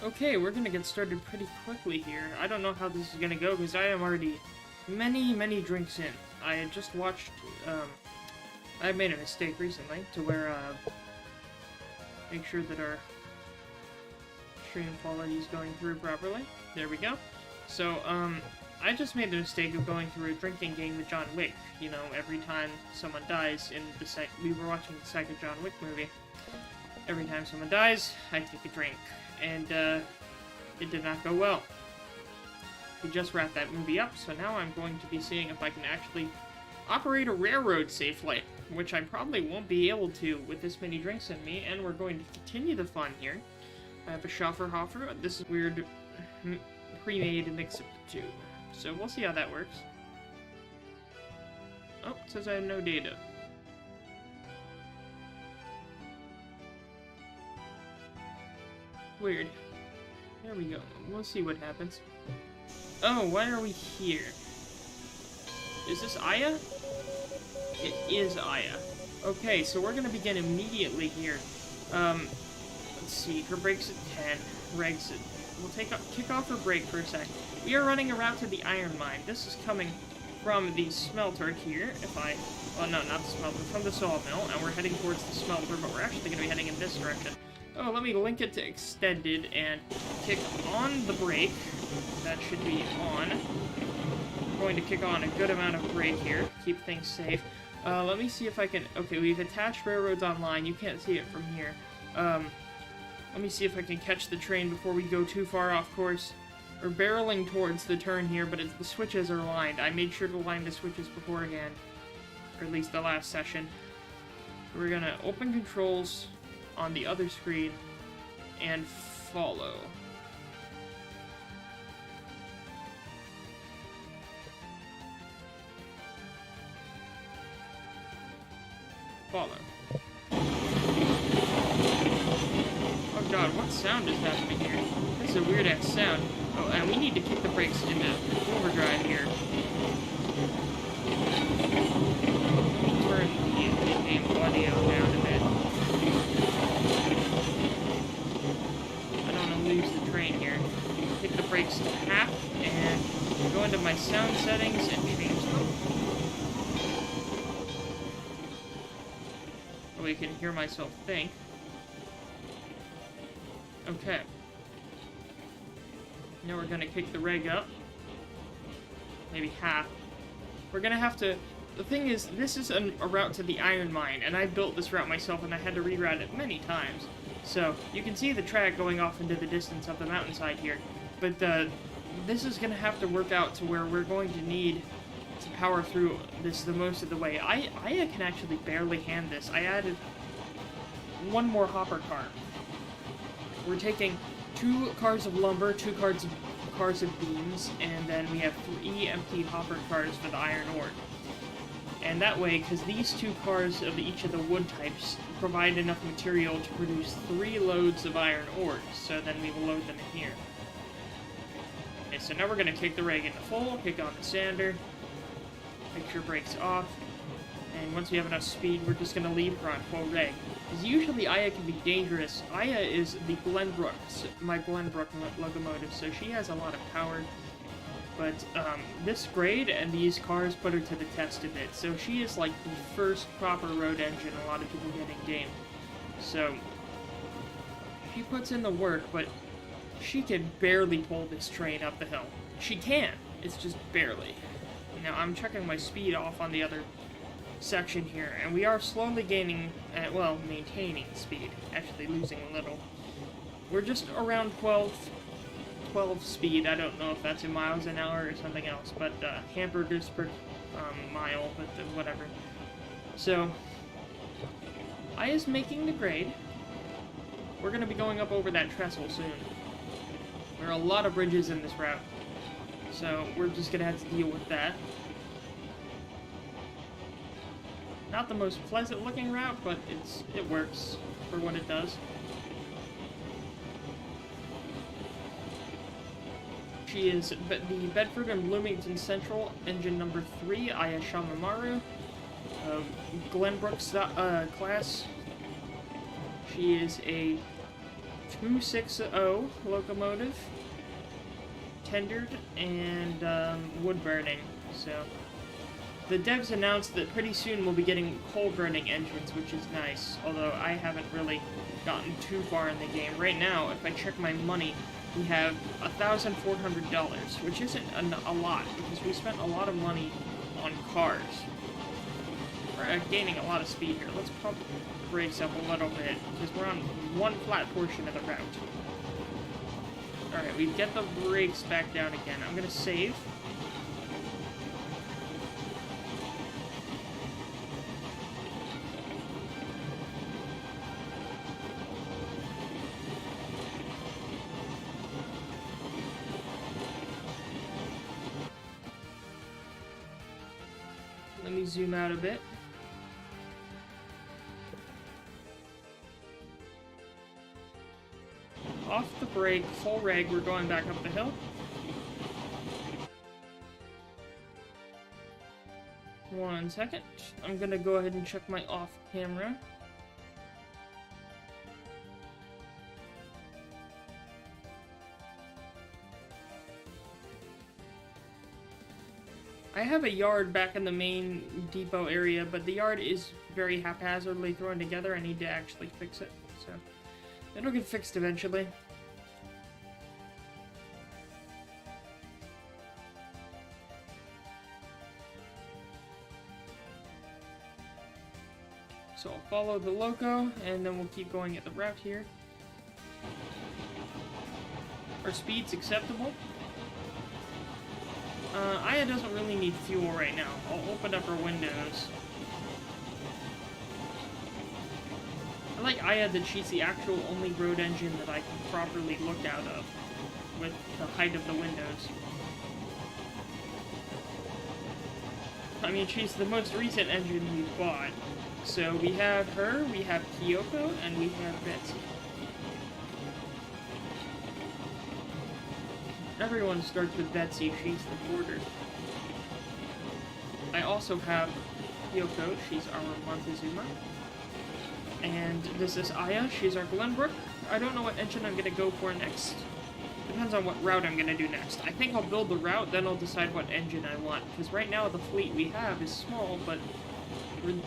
Okay, we're gonna get started pretty quickly here. I don't know how this is gonna go because I am already many drinks in. I had just watched, I made a mistake recently to where, make sure that our stream quality is going through properly. There we go. So, I just made the mistake of going through a drinking game with John Wick. You know, every time someone dies in the we were watching the second John Wick movie. Every time someone dies, I take a drink. And, it did not go well. We just wrapped that movie up, so now I'm going to be seeing if I can actually operate a railroad safely, which I probably won't be able to with this many drinks in me, and we're going to continue the fun here. I have a Schafferhofer, this is weird pre-made mix of the two. So we'll see how that works. Oh, it says I have no data. Weird. There we go. We'll see what happens. Oh, why are we here? Is this Aya? It is Aya. Okay, so we're gonna begin immediately here. Let's see. Her break's at 10. Reg's at... We'll kick off her break for a sec. We are running a route to the iron mine. This is coming from the smelter here. Oh, no, not the smelter. From the sawmill. And we're heading towards the smelter, but we're actually gonna be heading in this direction. Oh, let me link it to extended and kick on the brake. That should be on. I'm going to kick on a good amount of brake here. Keep things safe. Let me see if I can... Okay, we've attached railroads online. You can't see it from here. Let me see if I can catch the train before we go too far off course. We're barreling towards the turn here, but the switches are lined. I made sure to line the switches beforehand. Or at least the last session. We're gonna open controls on the other screen and follow. Follow. Oh god, what sound is happening here? This is a weird ass sound. Oh, and we need to kick the brakes into overdrive here. Turn the game audio down a bit. Lose the train here. Kick the brakes to half and go into my sound settings and change them. So we can hear myself think. Okay. Now we're gonna kick the reg up. Maybe half. We're gonna have to... The thing is, this is a route to the iron mine, and I built this route myself and I had to reroute it many times. So, you can see the track going off into the distance of the mountainside here, but this is going to have to work out to where we're going to need to power through this the most of the way. Aya can actually barely hand this. I added one more hopper car. We're taking 2 cars of lumber, 2 cars of beams, and then we have 3 empty hopper cars for the iron ore. And that way, because these 2 cars of each of the wood types provide enough material to produce 3 loads of iron ore, so then we will load them in here. Okay, so now we're going to kick the reg into full, kick on the sander, make sure brakes off, and once we have enough speed, we're just going to leave her on full reg. Because usually Aya can be dangerous. Aya is the Glenbrook, my Glenbrook locomotive, so she has a lot of power. But, this grade and these cars put her to the test a bit. So she is like the first proper road engine a lot of people get in game. So, she puts in the work, but she can barely pull this train up the hill. She can, it's just barely. Now, I'm checking my speed off on the other section here, and we are slowly gaining, well, maintaining speed. Actually losing a little. We're just around 12 speed. I don't know if that's in miles an hour or something else, but hamburgers per mile, but whatever. So, Aya's making the grade. We're going to be going up over that trestle soon. There are a lot of bridges in this route, so we're just going to have to deal with that. Not the most pleasant looking route, but it works for what it does. She is the Bedford and Bloomington Central, engine number 3, Aya Shamaru, Glenbrook's class. She is a 260 locomotive, tendered, and wood burning. So the devs announced that pretty soon we'll be getting coal burning engines, which is nice, although I haven't really gotten too far in the game. Right now, if I check my money, we have $1,400, which isn't a lot, because we spent a lot of money on cars. We're gaining a lot of speed here. Let's pump the brakes up a little bit, because we're on one flat portion of the route. Alright, we get the brakes back down again. I'm gonna save. Let me zoom out a bit. Off the brake, full reg, we're going back up the hill. One second. I'm gonna go ahead and check my off camera. I have a yard back in the main depot area, but the yard is very haphazardly thrown together. I need to actually fix it, so it'll get fixed eventually. So I'll follow the loco, and then we'll keep going at the route here. Our speed's acceptable. Aya doesn't really need fuel right now. I'll open up her windows. I like Aya that she's the actual only road engine that I can properly look out of with the height of the windows. I mean, she's the most recent engine we've bought. So we have her, we have Kyoko, and we have Betsy. Everyone starts with Betsy, she's the porter. I also have Kyoko, she's our Montezuma. And this is Aya, she's our Glenbrook. I don't know what engine I'm gonna go for next. Depends on what route I'm gonna do next. I think I'll build the route, then I'll decide what engine I want. Because right now the fleet we have is small, but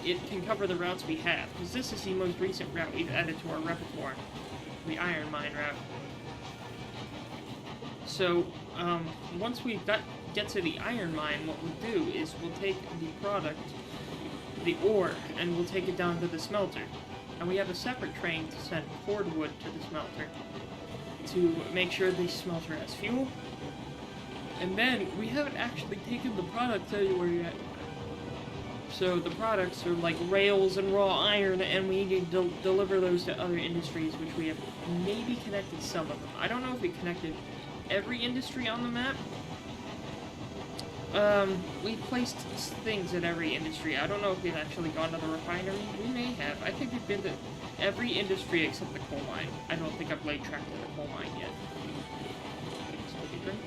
it can cover the routes we have. Because this is the most recent route we've added to our repertoire. The Iron Mine route. So, once we get to the iron mine, what we'll do is we'll take the product, the ore, and we'll take it down to the smelter. And we have a separate train to send cordwood to the smelter to make sure the smelter has fuel. And then, we haven't actually taken the products anywhere yet. So the products are like rails and raw iron, and we need to deliver those to other industries, which we have maybe connected some of them. I don't know if we connected every industry on the map. We placed things at every industry. I don't know if we've actually gone to the refinery. We may have. I think we've been to every industry except the coal mine. I don't think I've laid track to the coal mine yet. Let's take a drink.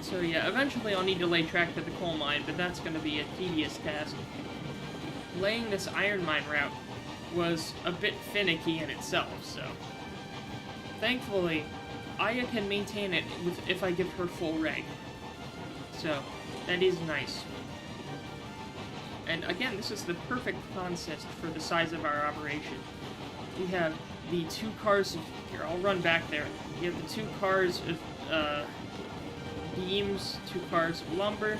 So yeah, eventually I'll need to lay track to the coal mine, but that's going to be a tedious task. Laying this iron mine route was a bit finicky in itself, so thankfully Aya can maintain it if I give her full reg. So that is nice. And again, this is the perfect consist for the size of our operation. We have the 2 cars of, here, I'll run back there. We have the 2 cars of beams, 2 cars of lumber,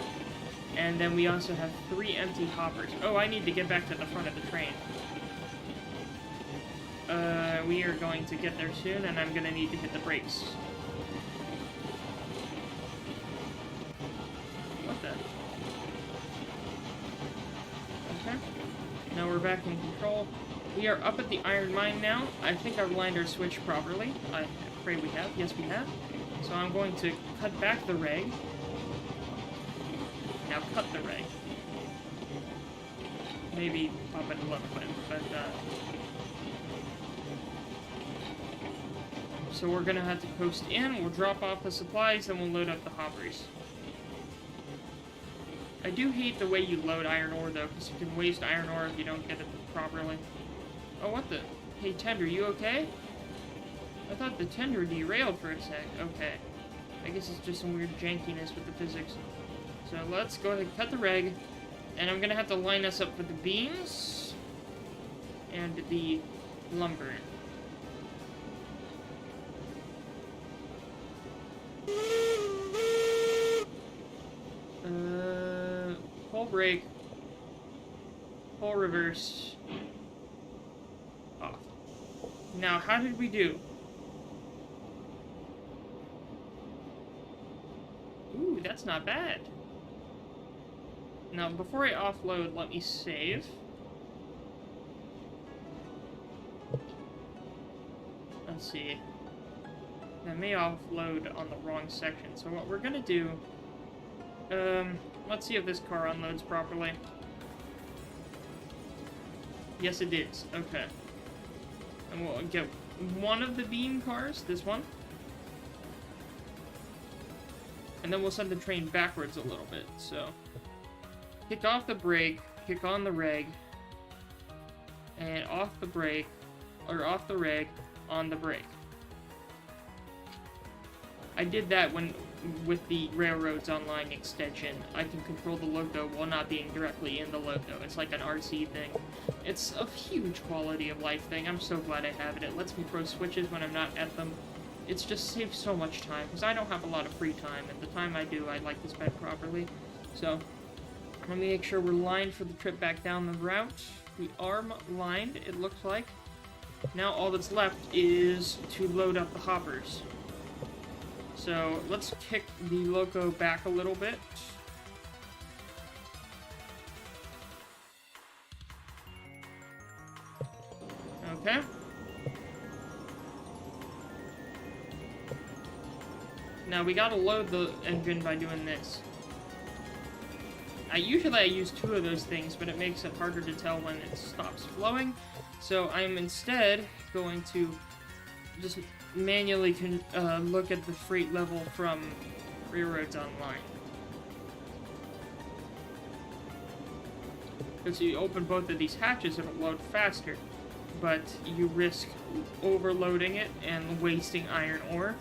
and then we also have 3 empty hoppers. Oh, I need to get back to the front of the train. We are going to get there soon, and I'm gonna need to hit the brakes. What the? Okay. Now we're back in control. We are up at the iron mine now. I think I've lined our switch properly. I pray we have. Yes, we have. So I'm going to cut back the reg. Now cut the reg. Maybe pop it a little bit, but so we're gonna have to coast in, we'll drop off the supplies, and we'll load up the hoppers. I do hate the way you load iron ore, though, because you can waste iron ore if you don't get it properly. Oh, what the? Hey, Tender, you okay? I thought the Tender derailed for a sec. Okay. I guess it's just some weird jankiness with the physics. So let's go ahead and cut the reg. And I'm gonna have to line us up for the beams and the lumber. Pull brake. Pull reverse. Off. Now, how did we do? Ooh, that's not bad. Now, before I offload, let me save. Let's see. I may offload on the wrong section, so what we're gonna do... let's see if this car unloads properly. Yes, it is. Okay. And we'll get one of the beam cars, this one. And then we'll send the train backwards a little bit, so... Kick off the brake, kick on the reg, and off the brake, or off the reg, on the brake. I did that with the Railroads Online extension. I can control the loco while not being directly in the loco. It's like an RC thing. It's a huge quality of life thing. I'm so glad I have it. It lets me throw switches when I'm not at them. It's just saves so much time, because I don't have a lot of free time, and the time I do, I like to spend properly. So, let me make sure we're lined for the trip back down the route. We are lined, it looks like. Now all that's left is to load up the hoppers. So, let's kick the loco back a little bit. Okay. Now we gotta load the engine by doing this. Usually I use two of those things, but it makes it harder to tell when it stops flowing. So I'm instead going to just manually look at the freight level from Railroads Online. Because you open both of these hatches, it'll load faster, but you risk overloading it and wasting iron ore.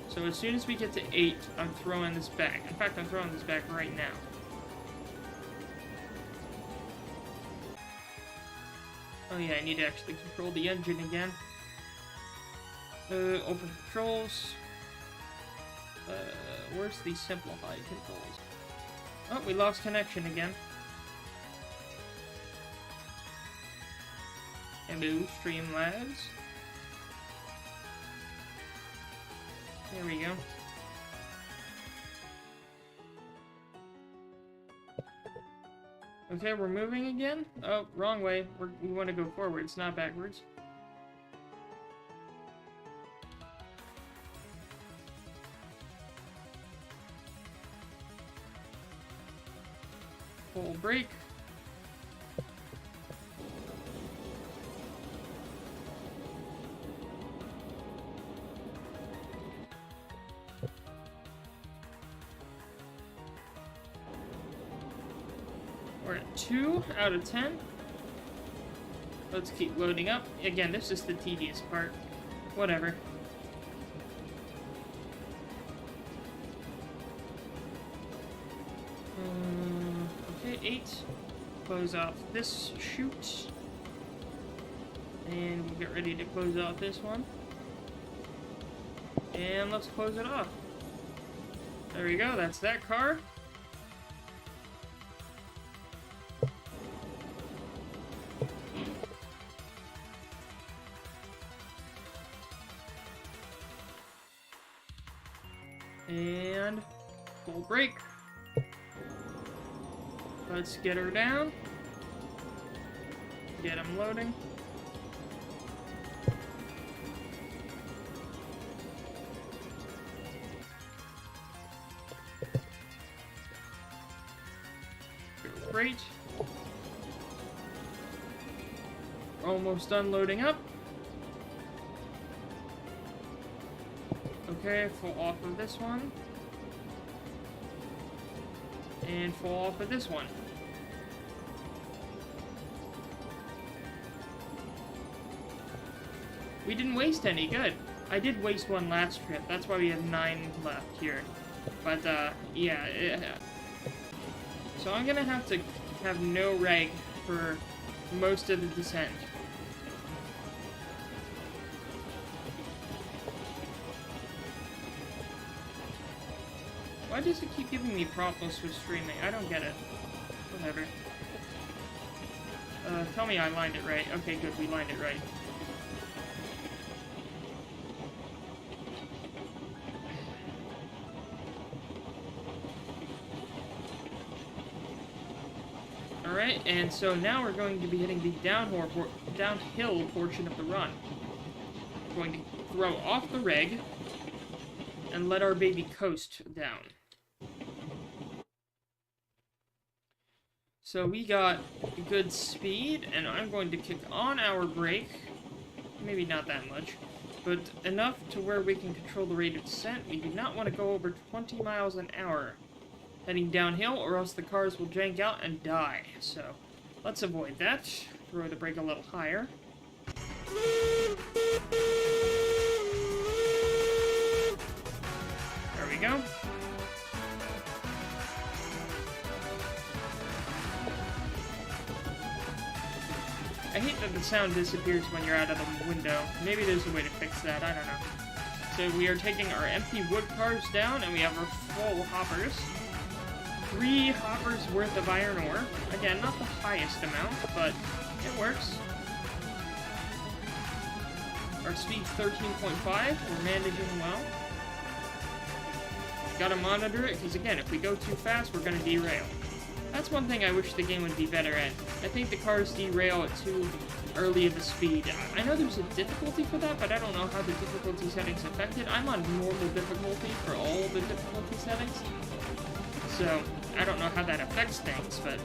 So as soon as we get to 8, I'm throwing this back. In fact, I'm throwing this back right now. Oh yeah, I need to actually control the engine again. Open controls. Where's the simplified controls? Oh, we lost connection again. Hello, Streamlabs. There we go. Okay, we're moving again? Oh, wrong way. We want to go forwards, not backwards. Full brake. We're at 2 out of 10. Let's keep loading up. Again, this is the tedious part. Whatever. Okay, 8. Close off this chute. And we'll get ready to close off this one. And let's close it off. There we go, that's that car. And full brake. Let's get her down. Get him loading. Great. Almost done loading up. Okay, full off of this one. and fall off of this one. We didn't waste any, good. I did waste one last trip, that's why we have 9 left here. But, yeah. So I'm gonna have to have no reg for most of the descent. Why does it keep giving me problems with streaming? I don't get it. Whatever. Tell me I lined it right. Okay, good, we lined it right. Alright, and so now we're going to be hitting the downhill portion of the run. We're going to throw off the reg and let our baby coast down. So we got good speed, and I'm going to kick on our brake. Maybe not that much, but enough to where we can control the rate of descent. We do not want to go over 20 miles an hour heading downhill, or else the cars will jank out and die. So let's avoid that. Throw the brake a little higher. There we go. I hate that the sound disappears when you're out of the window. Maybe there's a way to fix that, I don't know. So we are taking our empty wood cars down, and we have our full hoppers. 3 hoppers worth of iron ore. Again, not the highest amount, but it works. Our speed's 13.5. We're managing well. Gotta monitor it, because again, if we go too fast, we're gonna derail. That's one thing I wish the game would be better at. I think the cars derail at too early of a speed. I know there's a difficulty for that, but I don't know how the difficulty settings affect it. I'm on normal difficulty for all the difficulty settings. So, I don't know how that affects things, but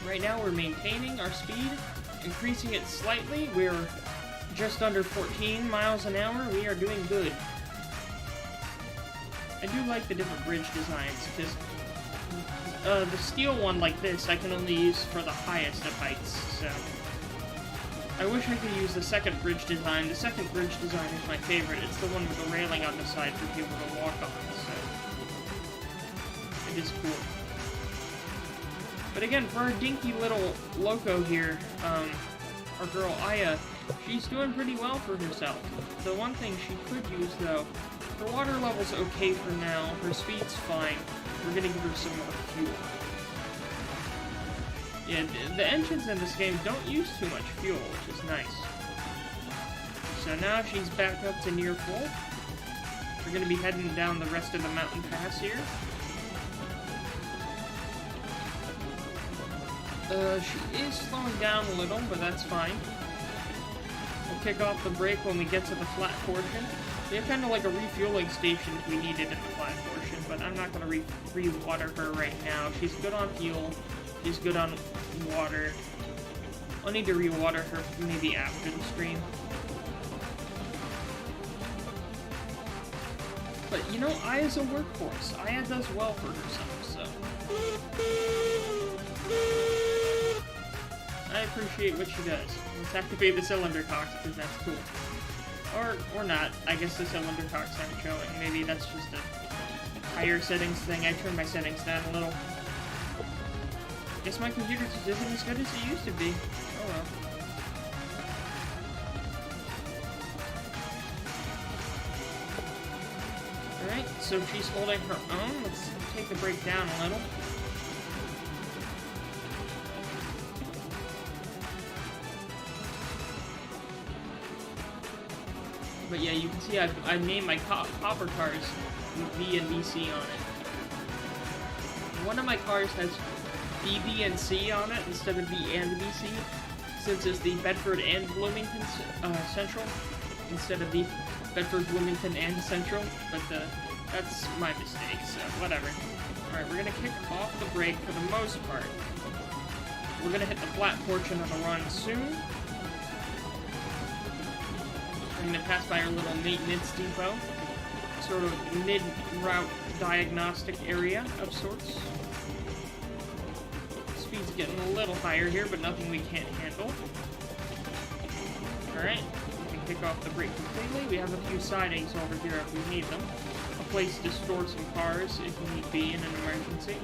right now we're maintaining our speed, increasing it slightly. We're just under 14 miles an hour. We are doing good. I do like the different bridge designs, because the steel one like this I can only use for the highest of heights, so I wish I could use the second bridge design. The second bridge design is my favorite. It's the one with the railing on the side for people to walk on, so it is cool. But again, for our dinky little loco here, our girl Aya, she's doing pretty well for herself. The one thing she could use, though, her water level's okay for now, her speed's fine. We're gonna give her some more fuel. Yeah, the engines in this game don't use too much fuel, which is nice. So now she's back up to near full. We're gonna be heading down the rest of the mountain pass here. She is slowing down a little, but that's fine. We'll kick off the brake when we get to the flat portion. We have kind of like a refueling station if we need it in the flat portion, but I'm not going to re-water her right now. She's good on fuel. She's good on water. I'll need to re-water her maybe after the stream. But, you know, Aya's a workhorse. Aya does well for herself, so I appreciate what she does. Let's activate the cylinder cocks, because that's cool. Or not. I guess the cylinder cocks aren't showing. Maybe that's just a higher settings thing. I turned my settings down a little. Guess my computer just isn't as good as it used to be. Oh well. Alright, so she's holding her own. Let's take the brake down a little. But yeah, you can see I named my hopper cars with B&BC on it. One of my cars has B&C on it instead of B&BC, since it's the Bedford and Bloomington Central instead of the Bedford, Bloomington, and Central. But that's my mistake, so whatever. Alright, we're gonna kick off the brake for the most part. We're gonna hit the flat portion of the run soon. We're going to pass by our little maintenance depot, sort of mid-route diagnostic area of sorts. getting a little higher here, but nothing we can't handle. Alright, we can kick off the brake completely. We have a few sidings over here if we need them. A place to store some cars if need be in an emergency.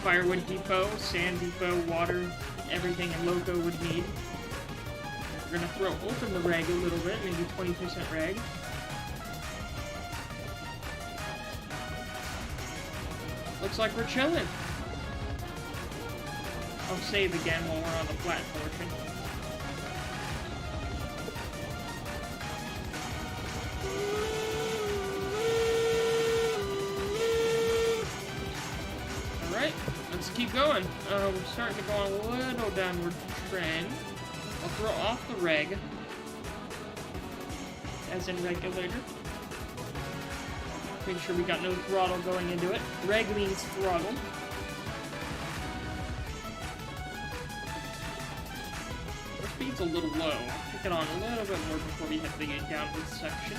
Firewood depot, sand depot, water, everything a loco would need. We're gonna throw open the reg a little bit, maybe 20% reg. Looks like we're chilling. I'll save again while we're on the flat portion. Alright, let's keep going. We're starting to go on a little downward trend. I'll throw off the reg, as in regulator. Make sure we got no throttle going into it. Reg means throttle. Our speed's a little low. I'll kick it on a little bit more before we hit the downward section.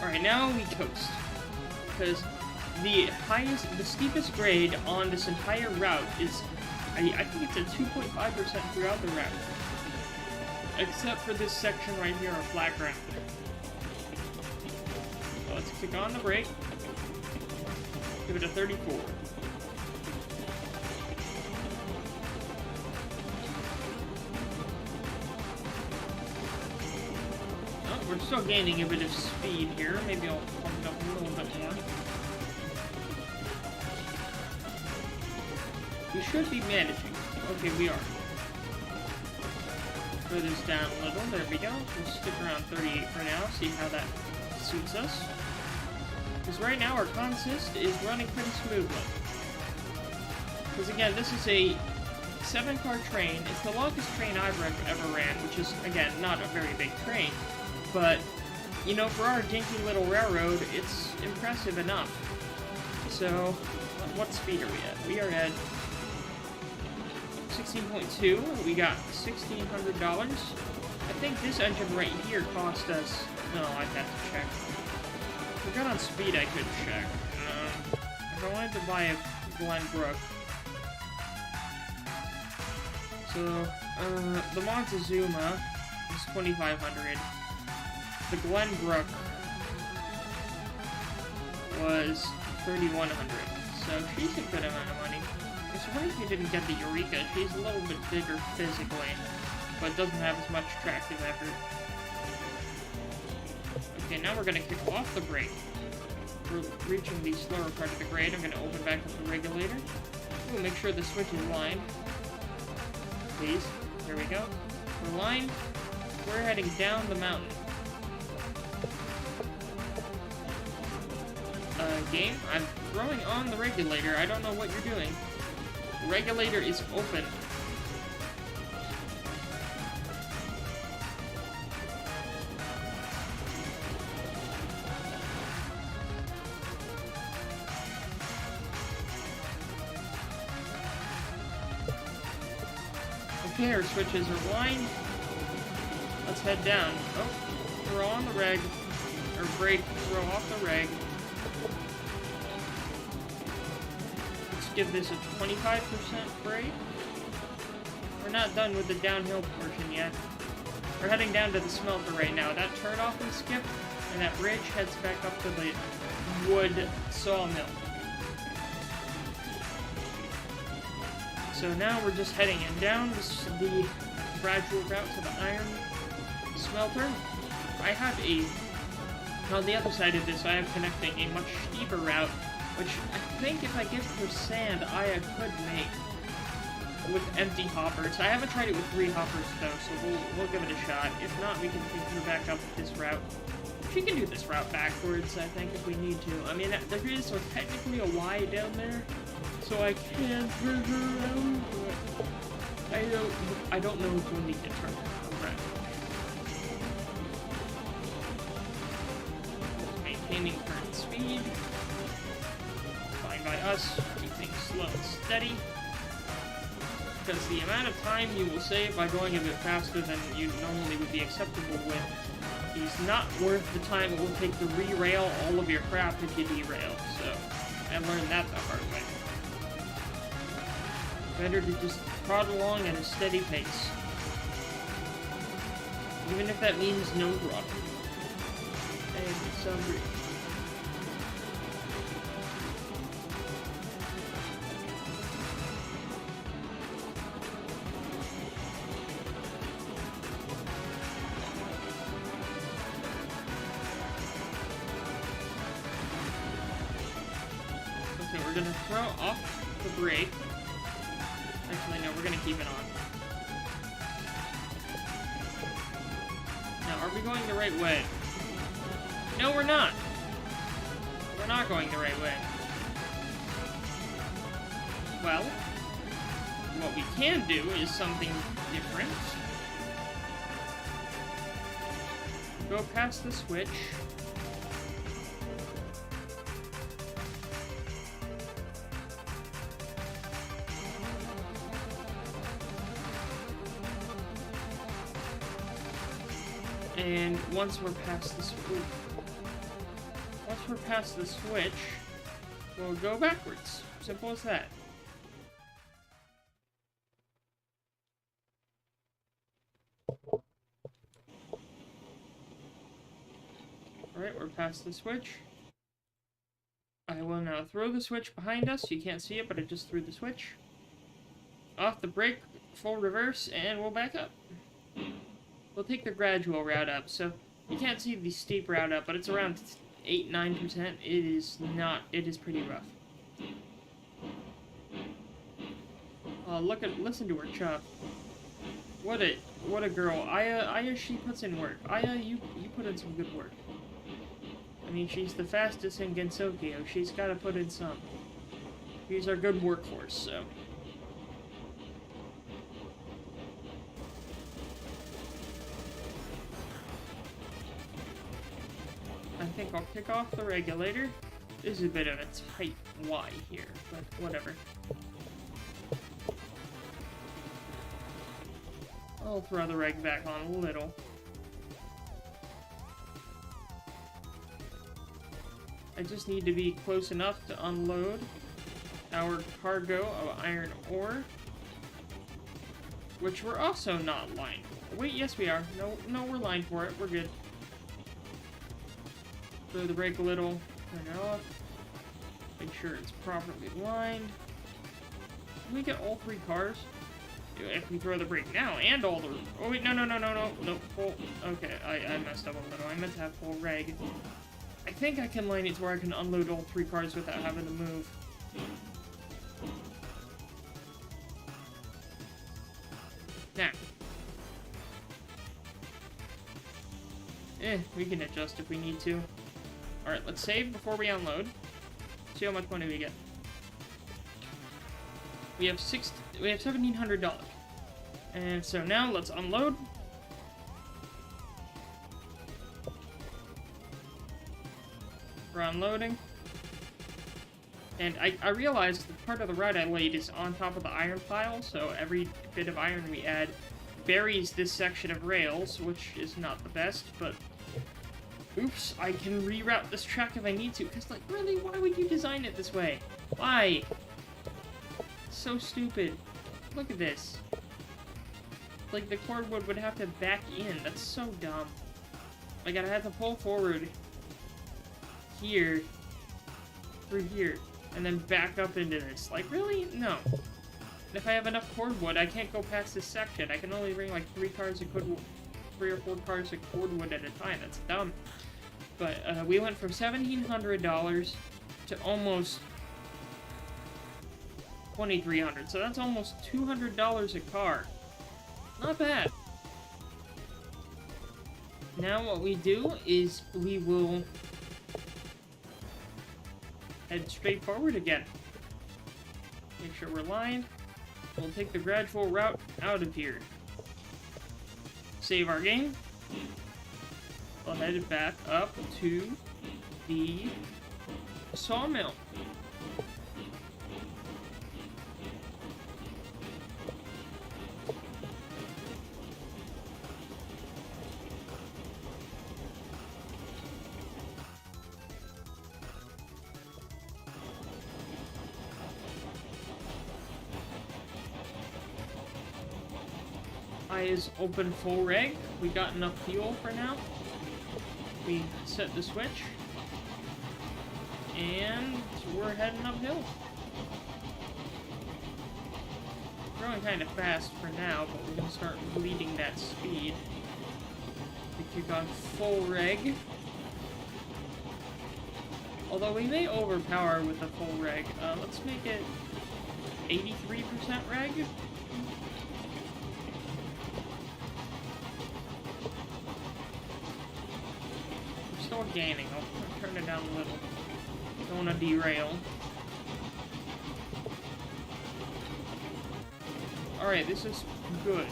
Alright, now we coast. Because the steepest grade on this entire route is, I think it's at 2.5% throughout the route. Except for this section right here on flat ground. So let's kick on the brake. Give it a 34. Oh, we're still gaining a bit of speed here. Maybe I'll pump it up a little bit more. We should be managing. Okay, we are. Throw this down a little. There we go. We'll stick around 38 for now. See how that suits us. Because right now our consist is running pretty smoothly. Because again, this is a 7-car train. It's the longest train I've ever ran, which is, again, not a very big train. But, you know, for our dinky little railroad, it's impressive enough. So, what speed are we at? We are at 16.2. We got $1,600. I think this engine right here cost us... No, I'd have to check. If we got on speed, I could check. If I wanted to buy a Glenbrook... So, the Montezuma is $2,500. The Glenbrook was $3,100. So she's a good amount of money. I'm surprised we didn't get the Eureka. She's a little bit bigger physically, but doesn't have as much tractive effort. Okay, now we're going to kick off the brake. We're reaching the slower part of the grade. I'm going to open back up the regulator. We'll make sure the switch is lined. Please. There we go. We're lined. We're heading down the mountain. Game, I'm throwing on the regulator. I don't know what you're doing. The regulator is open. Okay, our switches are lined. Let's head down. Oh, throw on the reg. Or brake, throw off the reg. Give this a 25% brake. We're not done with the downhill portion yet. We're heading down to the smelter right now. That turnoff and skip, and that bridge heads back up to the wood sawmill. So now we're just heading down the gradual route to the iron smelter. I have on the other side of this, I am connecting a much steeper route, which I think if I give her sand, I could make with empty hoppers. I haven't tried it with 3 hoppers though, so we'll give it a shot. If not, we can take her back up this route. She can do this route backwards, I think, if we need to. I mean, there is technically a Y down there, so I can turn her around, but I don't know if we'll need to turn her around. Maintaining current speed. Fine by us. Keep things slow and steady. Because the amount of time you will save by going a bit faster than you normally would be acceptable with is not worth the time it will take to re-rail all of your crap if you derail, so I learned that the hard way. Better to just prod along at a steady pace. Even if that means no throttle. And some breeze. Okay, we're gonna throw off the brake. Actually, no, we're gonna keep it on. Now, are we going the right way? No, we're not. We're not going the right way. Well, what we can do is something different. Go past the switch. And once we're past the switch, we'll go backwards. Simple as that. Alright, we're past the switch. I will now throw the switch behind us. You can't see it, but I just threw the switch. Off the brake, full reverse, and we'll back up. We'll take the gradual route up, so you can't see the steep route up, but it's around 8-9%. It is pretty rough. Listen to her chop. What a girl. Aya, she puts in work. Aya, you put in some good work. I mean, she's the fastest in Gensokyo. She's gotta put in some. She's our good workhorse, so. I think I'll kick off the regulator. This is a bit of a tight Y here, but whatever. I'll throw the reg back on a little. I just need to be close enough to unload our cargo of iron ore, which we're also not lined for. Wait, yes we are. No, we're lined for it. We're good. Throw the brake a little, turn it off, make sure it's properly lined. Can we get all 3 cars? If we throw the brake now, and all the... Oh wait, no, full... Okay, I messed up a little. I meant to have full reg. I think I can line it to where I can unload all 3 cars without having to move. Now. We can adjust if we need to. Alright, let's save before we unload. See how much money we get. We have $1,700. And so now let's unload. We're unloading. And I realized that part of the route I laid is on top of the iron pile, so every bit of iron we add buries this section of rails, which is not the best, but oops, I can reroute this track if I need to, because, like, really, why would you design it this way? Why? So stupid. Look at this. Like, the cordwood would have to back in. That's so dumb. Like, I'd have to pull forward here, through here, and then back up into this. Like, really? No. And if I have enough cordwood, I can't go past this section. I can only bring, like, 3 or 4 cars of cordwood at a time. That's dumb. But we went from $1,700 to almost $2,300. So that's almost $200 a car. Not bad. Now what we do is we will head straight forward again. Make sure we're lined. We'll take the gradual route out of here. Save our game. We'll head back up to the sawmill. Aya's open full reg. We got enough fuel for now. We set the switch. And we're heading uphill. Growing kind of fast for now, but we're going to start bleeding that speed. We kick on full reg. Although we may overpower with the full reg. Let's make it 83% reg. We're still gaining. I'll turn it down a little. Don't want to derail. Alright, this is good.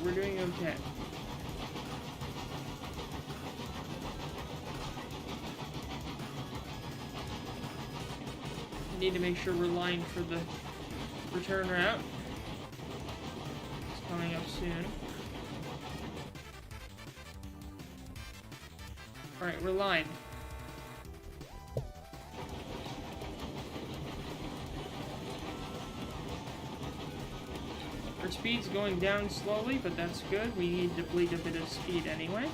We're doing okay. Need to make sure we're lined for the return route. It's coming up soon. Alright, we're lined. Our speed's going down slowly, but that's good. We need to bleed a bit of speed anyway.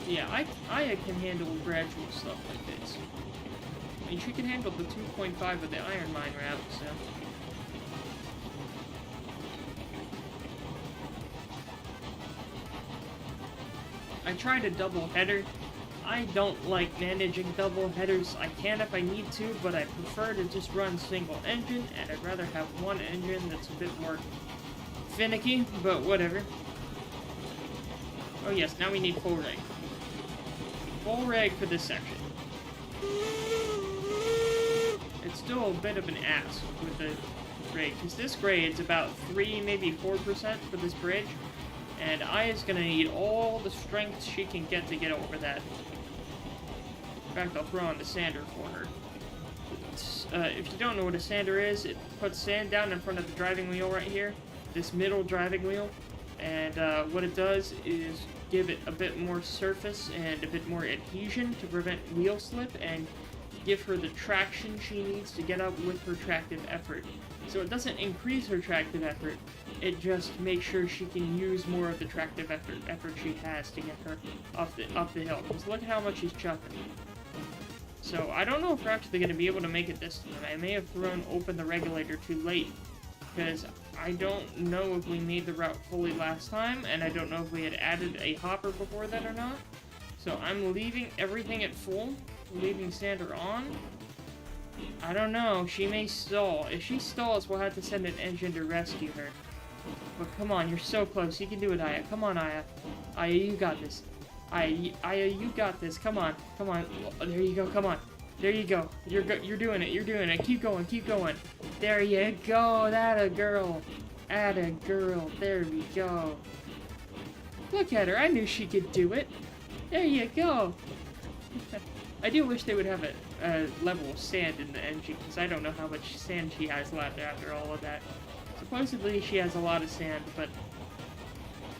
Yeah, Aya can handle gradual stuff like this. I mean, she can handle the 2.5 of the Iron Mine route, so... I tried a double header. I don't like managing double headers. I can if I need to, but I prefer to just run single engine, and I'd rather have one engine that's a bit more finicky, but whatever. Oh yes, now we need full reg. Full reg for this section. It's still a bit of an ask with the grade, because this grade's about 3, maybe 4% for this bridge, and Aya's gonna need all the strength she can get to get over that. In fact, I'll throw on the sander for her. If you don't know what a sander is, it puts sand down in front of the driving wheel right here, this middle driving wheel, and what it does is give it a bit more surface and a bit more adhesion to prevent wheel slip and give her the traction she needs to get up with her tractive effort. So it doesn't increase her tractive effort, it just makes sure she can use more of the tractive effort she has to get her up the hill. Because look at how much she's chucking. So I don't know if we're actually going to be able to make it this time. I may have thrown open the regulator too late, because I don't know if we made the route fully last time, and I don't know if we had added a hopper before that or not. So I'm leaving everything at full, leaving sander on. I don't know, she may stall. If she stalls, we'll have to send an engine to rescue her. But come on, you're so close, you can do it, Aya. Come on, Aya. Aya, you got this. Aya, you got this. Come on, come on. There you go, come on. There you go. You're doing it, you're doing it. Keep going, keep going. There you go, that a girl. Atta girl, there we go. Look at her, I knew she could do it. There you go. I do wish they would have a level of sand in the engine, because I don't know how much sand she has left after all of that. Supposedly she has a lot of sand, but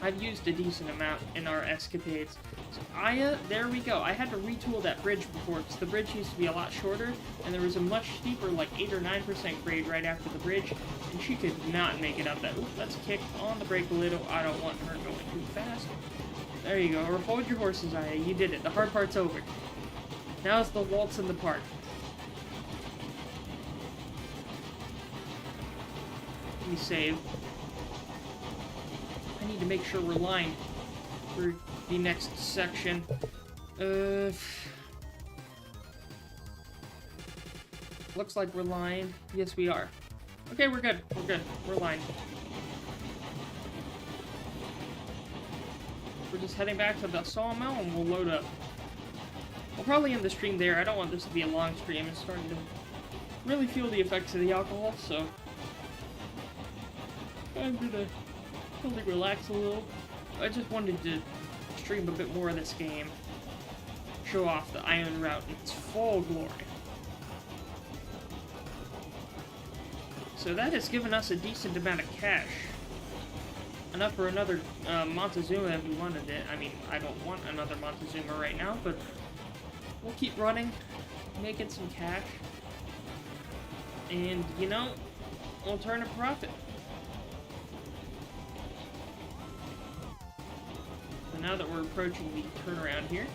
I've used a decent amount in our escapades. So Aya, there we go. I had to retool that bridge before, because the bridge used to be a lot shorter, and there was a much steeper, like 8 or 9% grade right after the bridge, and she could not make it up that. Ooh, let's kick on the brake a little. I don't want her going too fast. There you go. Or hold your horses, Aya. You did it. The hard part's over. Now it's the waltz in the park. Let me save. I need to make sure we're lined for the next section. Looks like we're lined. Yes, we are. Okay, we're good. We're good. We're lined. We're just heading back to the sawmill and we'll load up. We'll probably end the stream there. I don't want this to be a long stream. It's starting to really feel the effects of the alcohol, so I'm gonna probably relax a little. I just wanted to stream a bit more of this game. Show off the Iron Route in its full glory. So that has given us a decent amount of cash. Enough for another Montezuma if we wanted it. I mean, I don't want another Montezuma right now, but we'll keep running, making some cash, and, you know, we'll turn a profit. now that we're approaching the turnaround here.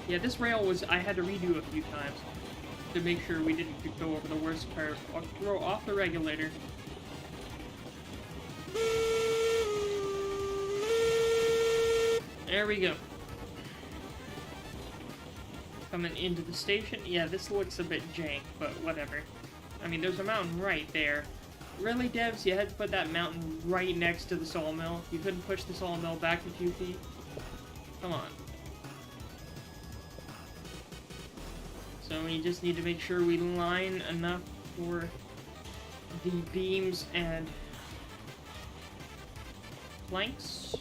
Yeah, this rail I had to redo a few times to make sure we didn't go over the worst part. I'll throw off the regulator. There we go. Coming into the station. Yeah, this looks a bit jank, but whatever. I mean, there's a mountain right there. Really, devs? You had to put that mountain right next to the sawmill? You couldn't push the sawmill back a few feet? Come on. So we just need to make sure we line enough for the beams and planks.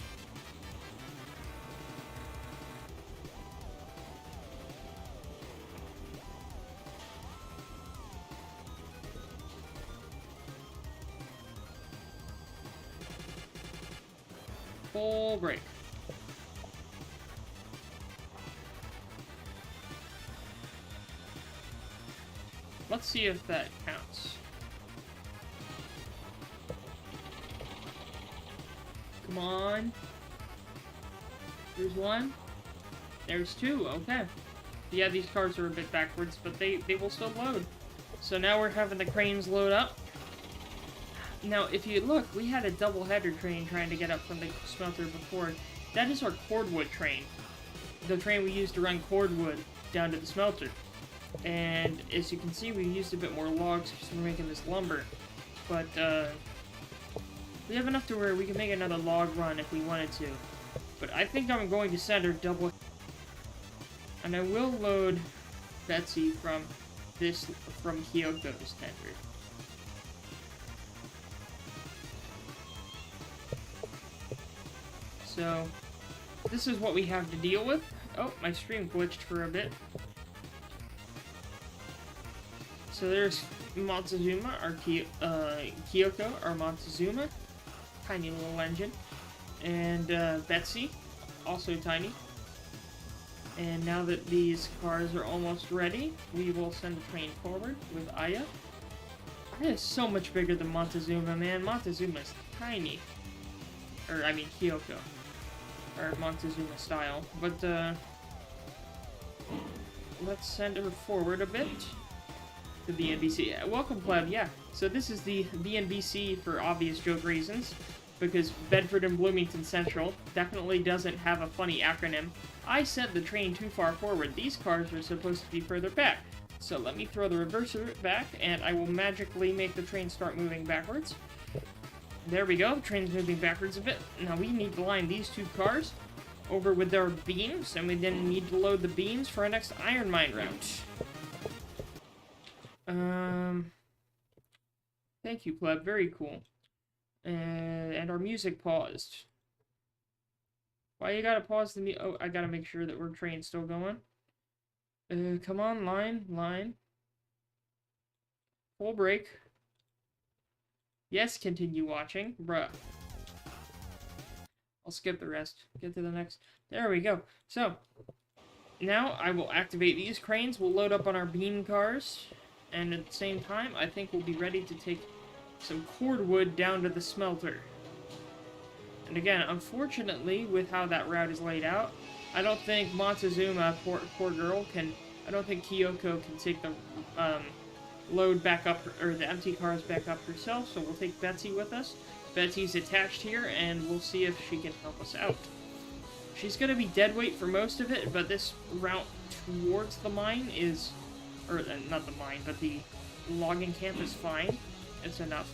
Full break. Let's see if that counts. Come on. There's one. There's two. Okay. Yeah, these cars are a bit backwards, but they will still load. So now we're having the cranes load up. Now, if you look, we had a double header train trying to get up from the smelter before. That is our cordwood train. The train we used to run cordwood down to the smelter. And as you can see, we used a bit more logs because we're making this lumber. But, we have enough to where we can make another log run if we wanted to. But I think I'm going to send her double. And I will load Betsy from Kyoko's tender. So, this is what we have to deal with. Oh, my stream glitched for a bit. So there's Montezuma, our Kyoko, our Montezuma. Tiny little engine. And Betsy, also tiny. And now that these cars are almost ready, we will send the train forward with Aya. Aya is so much bigger than Montezuma, man. Montezuma's tiny. Or, I mean, Kyoko. Or Montezuma style. But, let's send her forward a bit. The B&BC. Welcome, pleb. Yeah. So this is the B&BC for obvious joke reasons. Because Bedford and Bloomington Central definitely doesn't have a funny acronym. I sent the train too far forward. These cars are supposed to be further back. So let me throw the reverser back, and I will magically make the train start moving backwards. There we go. The train's moving backwards a bit. Now we need to line these two cars over with their beams, and we then need to load the beams for our next iron mine route. Thank you, pleb. Very cool. And our music paused. Why you gotta pause the music? Oh, I gotta make sure that our train's still going. Come on, line. Full break. Yes, continue watching. Bruh. I'll skip the rest. Get to the next. There we go. So, now I will activate these cranes. We'll load up on our beam cars. And at the same time, I think we'll be ready to take some cordwood down to the smelter. And again, unfortunately, with how that route is laid out, I don't think Montezuma, poor girl, I don't think Kyoko can take the load back up, or the empty cars back up herself, so we'll take Betsy with us. Betsy's attached here, and we'll see if she can help us out. She's gonna be dead weight for most of it, but this route towards the mine is, or not the mine, but the logging camp is fine. It's enough.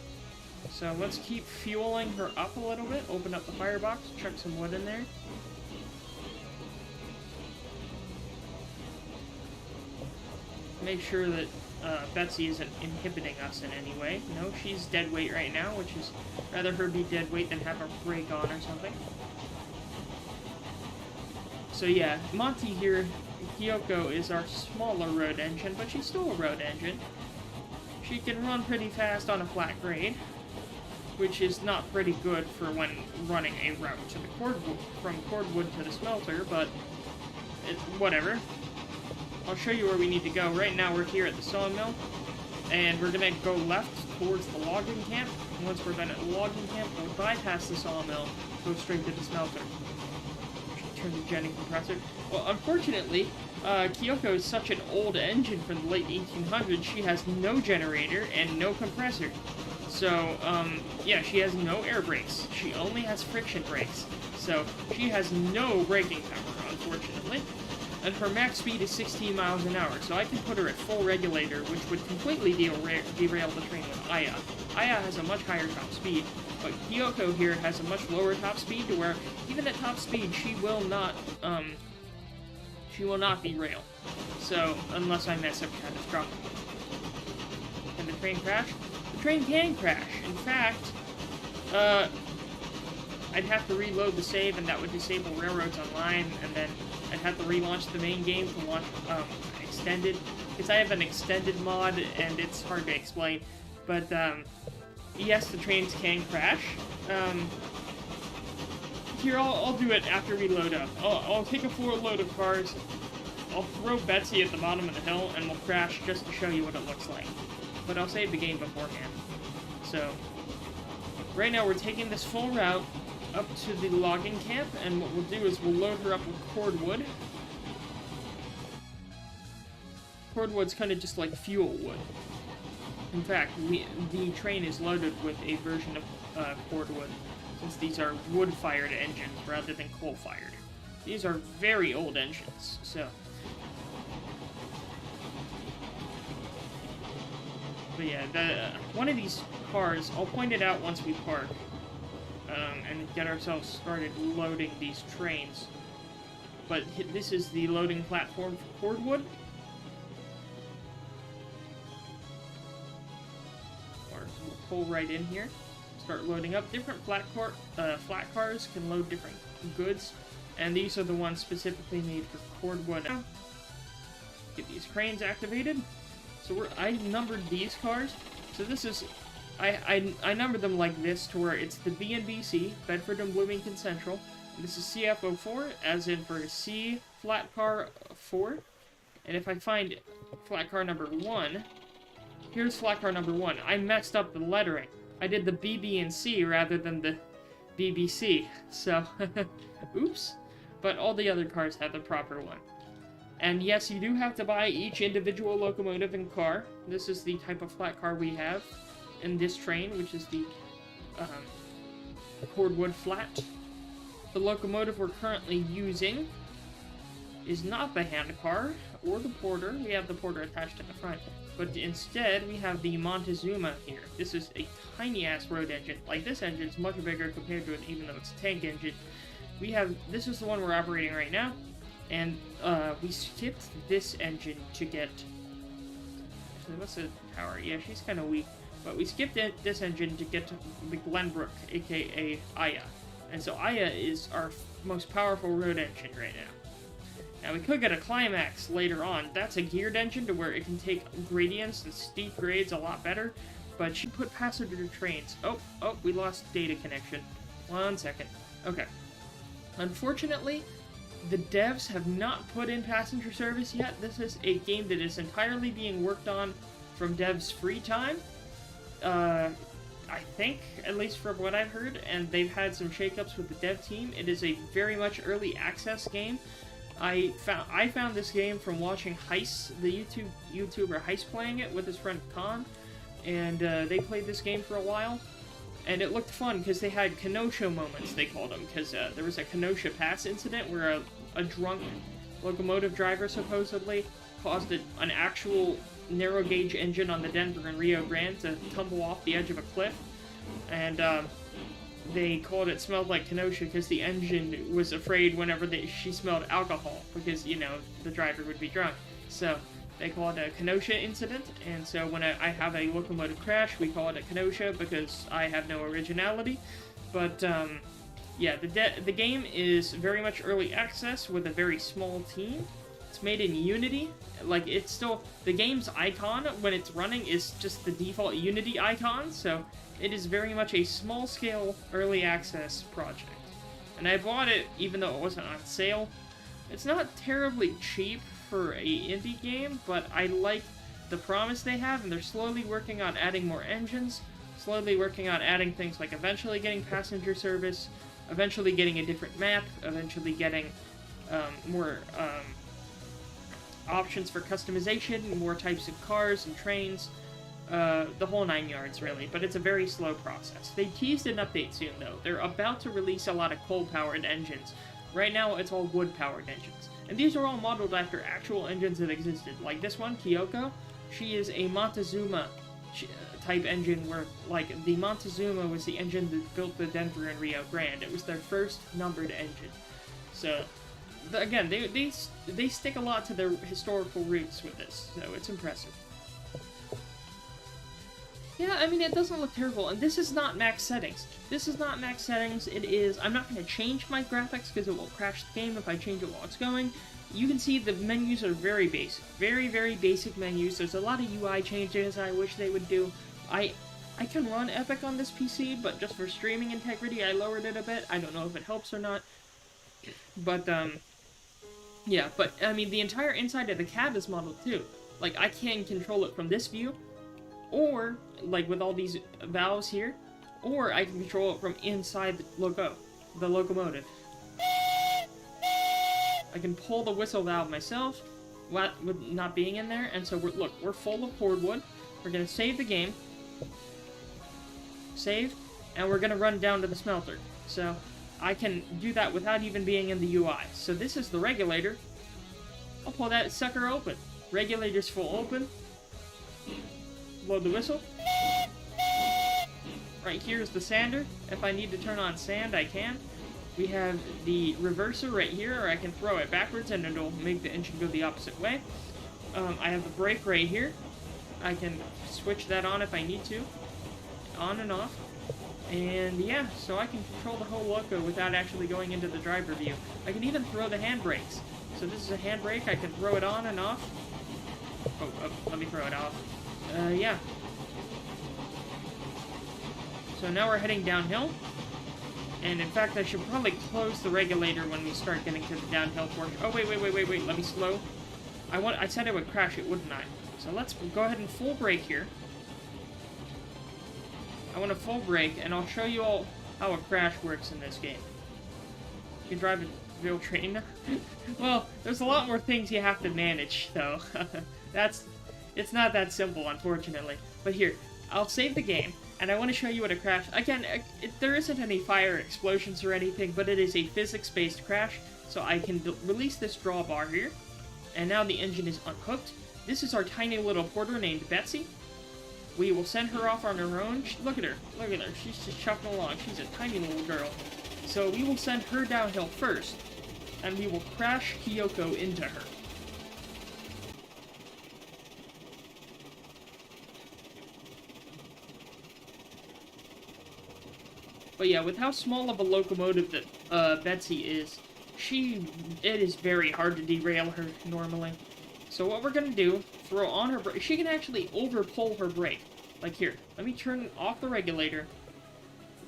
So let's keep fueling her up a little bit. Open up the firebox, chuck some wood in there. Make sure that Betsy isn't inhibiting us in any way. No, she's dead weight right now, which is rather her be dead weight than have her brake on or something. So yeah, Monty here, Kyoko is our smaller road engine, but she's still a road engine. She can run pretty fast on a flat grade, which is not pretty good for when running a route to the from cordwood to the smelter, but whatever. I'll show you where we need to go. Right now we're here at the sawmill, and we're gonna go left towards the logging camp, And once we're done at the logging camp, we'll bypass the sawmill, go straight to the smelter. Turn the jetting compressor. Well, unfortunately, Kyoko is such an old engine from the late 1800s, she has no generator and no compressor. So, yeah, she has no air brakes. She only has friction brakes. So, she has no braking power, unfortunately. And her max speed is 16 miles an hour, so I can put her at full regulator, which would completely derail the train with Aya. Aya has a much higher top speed, but Kyoko here has a much lower top speed, to where even at top speed, she will not derail. So, unless I mess up catastrophically. Can the train crash? The train can crash. In fact, I'd have to reload the save, and that would disable Railroads Online, and then I'd have to relaunch the main game to launch Extended, because I have an Extended mod, and it's hard to explain. But, yes, the trains can crash. Here, I'll do it after we load up. I'll take a full load of cars, I'll throw Betsy at the bottom of the hill, and we'll crash just to show you what it looks like. But I'll save the game beforehand. So, right now we're taking this full route up to the logging camp, and what we'll do is we'll load her up with cordwood. Cordwood's kind of just like fuel wood. In fact, the train is loaded with a version of cordwood, since these are wood-fired engines rather than coal-fired. These are very old engines, so... But yeah, one of these cars, I'll point it out once we park, and get ourselves started loading these trains. But this is the loading platform for cordwood. Or we'll pull right in here, start loading up. Different flat cars can load different goods, and these are the ones specifically made for cordwood. Get these cranes activated. So I numbered these cars. So this is, I numbered them like this, to where it's the B&BC, Bedford and Bloomington Central. And this is CF04, as in for C flat car 4. And if I find flat car number 1, here's flat car number 1. I messed up the lettering. I did the BB and C rather than the BBC. So, oops. But all the other cars have the proper one. And yes, you do have to buy each individual locomotive and car. This is the type of flat car we have in this train, which is the cordwood flat. The locomotive we're currently using is not the handcar or the porter. We have the porter attached at the front. But instead, we have the Montezuma here. This is a tiny-ass road engine. Like, this engine's much bigger compared to it, even though it's a tank engine. This is the one we're operating right now. And, we skipped this engine to get... Actually, what's the tower? Yeah, she's kind of weak. But we skipped this engine to get to the Glenbrook, aka Aya. And so Aya is our most powerful road engine right now. Now, we could get a Climax later on. That's a geared engine to where it can take gradients and steep grades a lot better. But she put passenger trains... Oh, we lost data connection. 1 second. Okay. Unfortunately, the devs have not put in passenger service yet. This is a game that is entirely being worked on from devs' free time. I think, at least from what I've heard, and they've had some shakeups with the dev team. It is a very much early access game. I found this game from watching Heist, the YouTuber Heist playing it with his friend Khan, and they played this game for a while. And it looked fun, because they had Kenosha moments, they called them, because there was a Kenosha Pass incident where a drunk locomotive driver, supposedly, caused an actual narrow-gauge engine on the Denver and Rio Grande to tumble off the edge of a cliff. And they called it Smelled Like Kenosha because the engine was afraid whenever she smelled alcohol, because, you know, the driver would be drunk. So they call it a Kenosha incident, and so when I have a locomotive crash, we call it a Kenosha because I have no originality. But, yeah, the game is very much early access with a very small team. It's made in Unity. Like, it's still... The game's icon, when it's running, is just the default Unity icon, so it is very much a small-scale early access project. And I bought it even though it wasn't on sale. It's not terribly cheap for a indie game, but I like the promise they have, and they're slowly working on adding more engines, slowly working on adding things like eventually getting passenger service, eventually getting a different map, eventually getting more options for customization, more types of cars and trains, the whole 9 yards, really. But it's a very slow process. They teased an update soon, though. They're about to release a lot of coal-powered engines. Right now, it's all wood-powered engines. And these are all modeled after actual engines that existed. Like this one, Kyoko, she is a Montezuma type engine where, like, the Montezuma was the engine that built the Denver and Rio Grande. It was their first numbered engine. So, again, they stick a lot to their historical roots with this, so it's impressive. Yeah, I mean, it doesn't look terrible, and this is not max settings. This is not max settings, it is... I'm not going to change my graphics because it will crash the game if I change it while it's going. You can see the menus are very basic. Very, very basic menus. There's a lot of UI changes I wish they would do. I can run Epic on this PC, but just for streaming integrity, I lowered it a bit. I don't know if it helps or not. But, yeah, but, I mean, the entire inside of the cab is modeled, too. Like, I can control it from this view, or, like, with all these valves here, or I can control it from inside the locomotive. I can pull the whistle valve myself, with not being in there, and so, we're full of cordwood. We're gonna save the game. Save, and we're gonna run down to the smelter. So, I can do that without even being in the UI. So this is the regulator. I'll pull that sucker open. Regulator's full open. Load the whistle. Right here is the sander. If I need to turn on sand, I can. We have the reverser right here, or I can throw it backwards and it'll make the engine go the opposite way. I have the brake right here. I can switch that on if I need to. On and off. And yeah, so I can control the whole loco without actually going into the driver view. I can even throw the handbrakes. So this is a handbrake, I can throw it on and off. Oh, let me throw it off. Yeah. So now we're heading downhill. And in fact, I should probably close the regulator when we start getting to the downhill portion. Oh, wait, let me slow. I said it would crash it, wouldn't I? So let's go ahead and full brake here. I want a full brake, and I'll show you all how a crash works in this game. You can drive a real train. Well, there's a lot more things you have to manage, though. It's not that simple, unfortunately. But here, I'll save the game, and I want to show you what a crash... Again, there isn't any fire explosions or anything, but it is a physics-based crash, so I can release this drawbar here, and now the engine is unhooked. This is our tiny little porter named Betsy. We will send her off on her own. Look at her. She's just chugging along. She's a tiny little girl. So we will send her downhill first, and we will crash Kyoko into her. But yeah, with how small of a locomotive that Betsy is, it is very hard to derail her normally. So what we're gonna do, throw on her brake. She can actually over-pull her brake. Like here, let me turn off the regulator,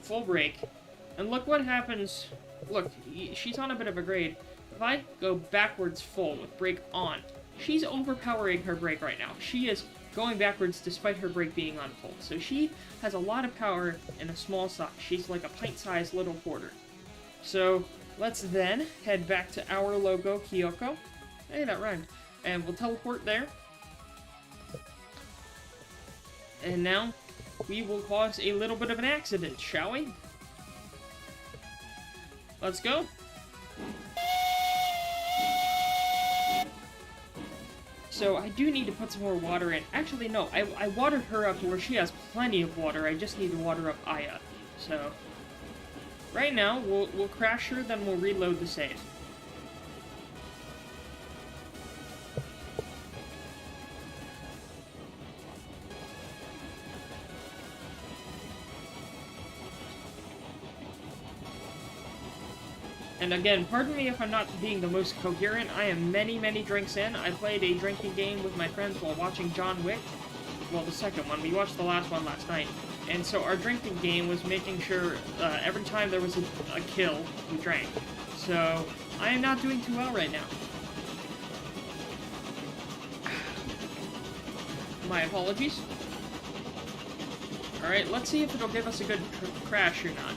full brake, and look what happens. Look, she's on a bit of a grade. If I go backwards full with brake on, she's overpowering her brake right now. She is going backwards despite her brake being on full. So she has a lot of power in a small size. She's like a pint-sized little porter. So let's then head back to our logo, Kyoko. Hey, that rhymed. And we'll teleport there. And now, we will cause a little bit of an accident, shall we? Let's go. So, I do need to put some more water in. Actually, no, I watered her up where she has plenty of water. I just need to water up Aya. So, right now, we'll crash her, then we'll reload the save. And again, pardon me if I'm not being the most coherent. I am many, many drinks in. I played a drinking game with my friends while watching John Wick. Well, the second one. We watched the last one last night. And so our drinking game was making sure every time there was a kill, we drank. So, I am not doing too well right now. My apologies. Alright, let's see if it'll give us a good crash or not.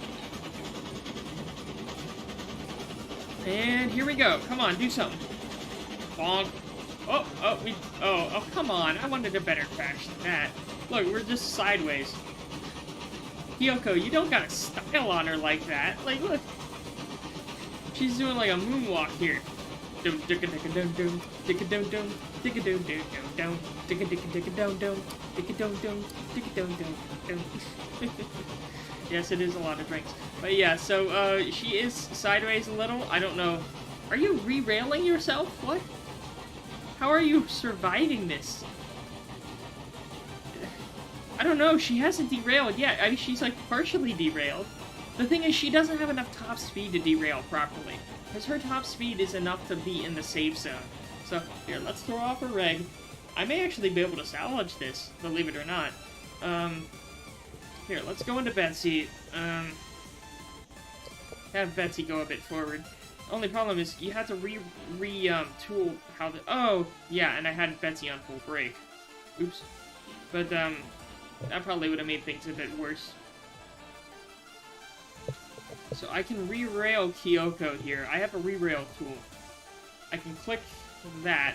And here we go. Come on, do something. Bonk. Oh, come on. I wanted a better crash than that. Look, we're just sideways. Kyoko, you don't got a style on her like that. Like, look. She's doing like a moonwalk here. Yes, it is a lot of drinks. But yeah, so she is sideways a little. I don't know. Are you re-railing yourself? What? How are you surviving this? I don't know. She hasn't derailed yet. I mean, she's like partially derailed. The thing is, she doesn't have enough top speed to derail properly. Because her top speed is enough to be in the safe zone. So, here, let's throw off her reg. I may actually be able to salvage this, believe it or not. Here, let's go into Betsy. Have Betsy go a bit forward. Only problem is, you have to tool how the... Oh, yeah, and I had Betsy on full brake. Oops. But, that probably would have made things a bit worse. So I can re-rail Kyoko here. I have a re-rail tool. I can click that,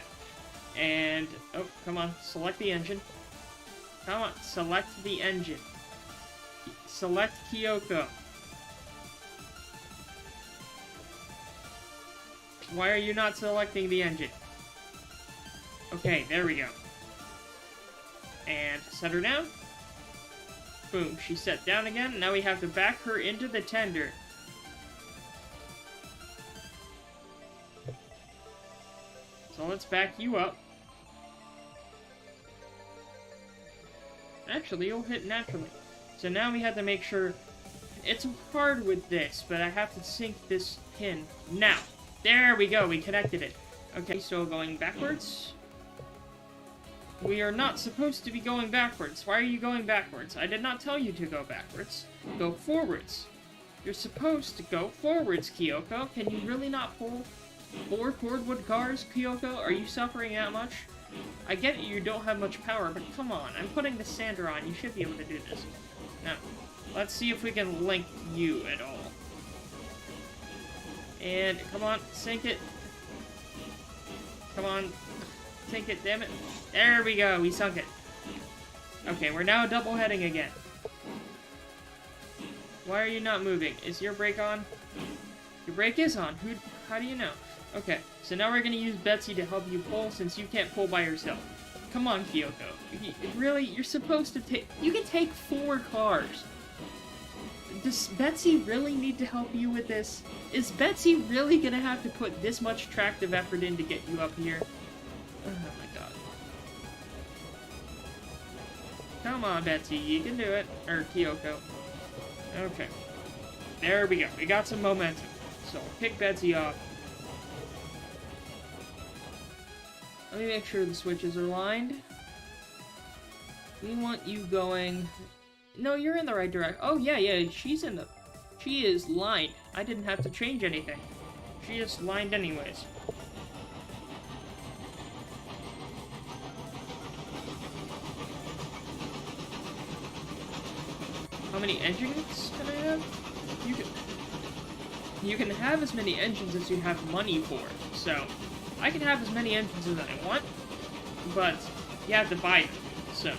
and... Oh, come on. Select the engine. Come on. Select the engine. Select Kyoko. Why are you not selecting the engine? Okay, there we go. And set her down. Boom, she's set down again. Now we have to back her into the tender. So let's back you up. Actually, you'll hit naturally. So now we have to make sure... It's hard with this, but I have to sink this pin. Now! There we go, we connected it. Okay, so going backwards. We are not supposed to be going backwards. Why are you going backwards? I did not tell you to go backwards. Go forwards. You're supposed to go forwards, Kyoko. Can you really not pull 4 cordwood cars, Kyoko? Are you suffering that much? I get it, you don't have much power, but come on. I'm putting the sander on. You should be able to do this. Now, let's see if we can link you at all. And, come on, sink it. Come on, sink it, damn it. There we go, we sunk it. Okay, we're now double heading again. Why are you not moving? Is your brake on? Your brake is on. How do you know? Okay, so now we're gonna use Betsy to help you pull since you can't pull by yourself. Come on, Kyoko. Really? You're supposed to take... You can take 4 cars. Does Betsy really need to help you with this? Is Betsy really gonna have to put this much tractive effort in to get you up here? Oh my god. Come on, Betsy, you can do it. Or Kyoko. Okay. There we go. We got some momentum. So, pick Betsy off. Let me make sure the switches are lined. We want you going... No, you're in the right direction. Oh, yeah, she's in the... She is lined. I didn't have to change anything. She is lined anyways. How many engines can I have? You can have as many engines as you have money for. So, I can have as many engines as I want, but you have to buy them. So,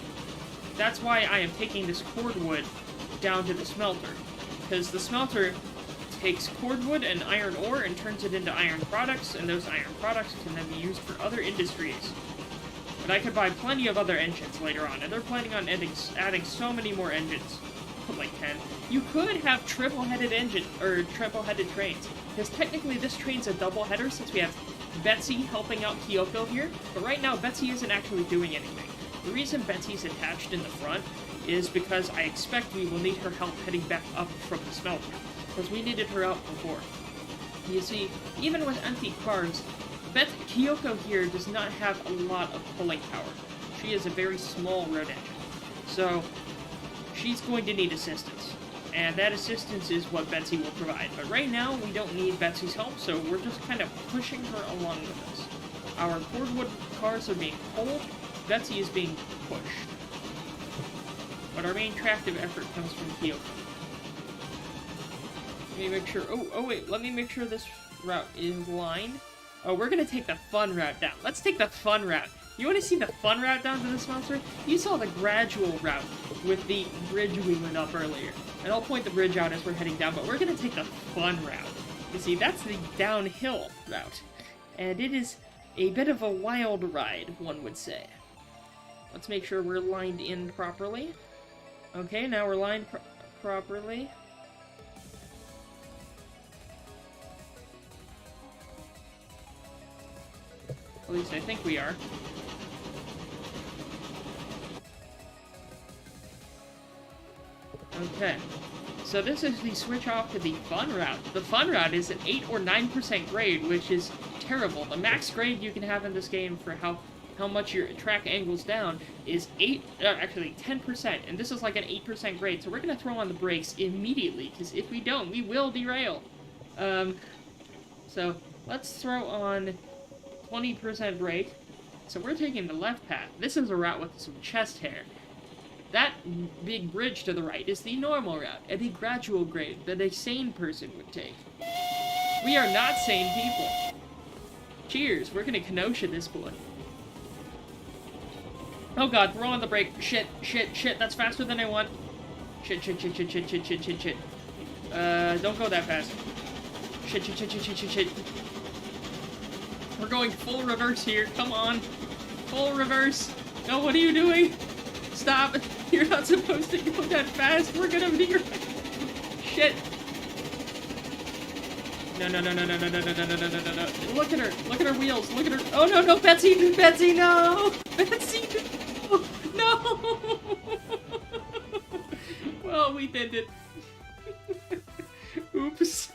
that's why I am taking this cordwood down to the smelter. Because the smelter takes cordwood and iron ore and turns it into iron products, and those iron products can then be used for other industries. But I could buy plenty of other engines later on, and they're planning on adding so many more engines. Like 10. You could have triple-headed engine, or triple-headed trains. Because technically this train's a double-header since we have Betsy helping out Kyoko here, but right now Betsy isn't actually doing anything. The reason Betsy's attached in the front is because I expect we will need her help heading back up from the smelter, because we needed her out before. You see, even with empty cars, Kyoko here does not have a lot of pulling power. She is a very small road engine. So, she's going to need assistance, and that assistance is what Betsy will provide. But right now, we don't need Betsy's help, so we're just kind of pushing her along with us. Our cordwood cars are being pulled, Betsy is being pushed. but our main tractive effort comes from Kyoko. Let me make sure. Oh, wait. Let me make sure this route is lined. Oh, we're gonna take the fun route down. Let's take the fun route. You want to see the fun route down to this monster? You saw the gradual route with the bridge we went up earlier. And I'll point the bridge out as we're heading down, but we're gonna take the fun route. You see, that's the downhill route. And it is a bit of a wild ride, one would say. Let's make sure we're lined in properly. Okay, now we're lined properly. At least I think we are. Okay. So this is the switch off to the fun route. The fun route is an 8 or 9% grade, which is terrible. The max grade you can have in this game for how much your track angles down is actually 10%, and this is like an 8% grade, so we're gonna throw on the brakes immediately, because if we don't, we will derail. So let's throw on 20% brake. So we're taking the left path. This is a route with some chest hair. That big bridge to the right is the normal route, at a gradual grade that a sane person would take. We are not sane people. Cheers, we're gonna Kenosha this boy. Oh god, we're on the brake. Shit, that's faster than I want. Shit. Don't go that fast. Shit. We're going full reverse here, come on. Full reverse. No, what are you doing? Stop. You're not supposed to go that fast. We're gonna be right. Shit. No. Look at her. Look at her wheels. Look at her. Oh, no, Betsy, no. Betsy, no. Well, we did it. Oops.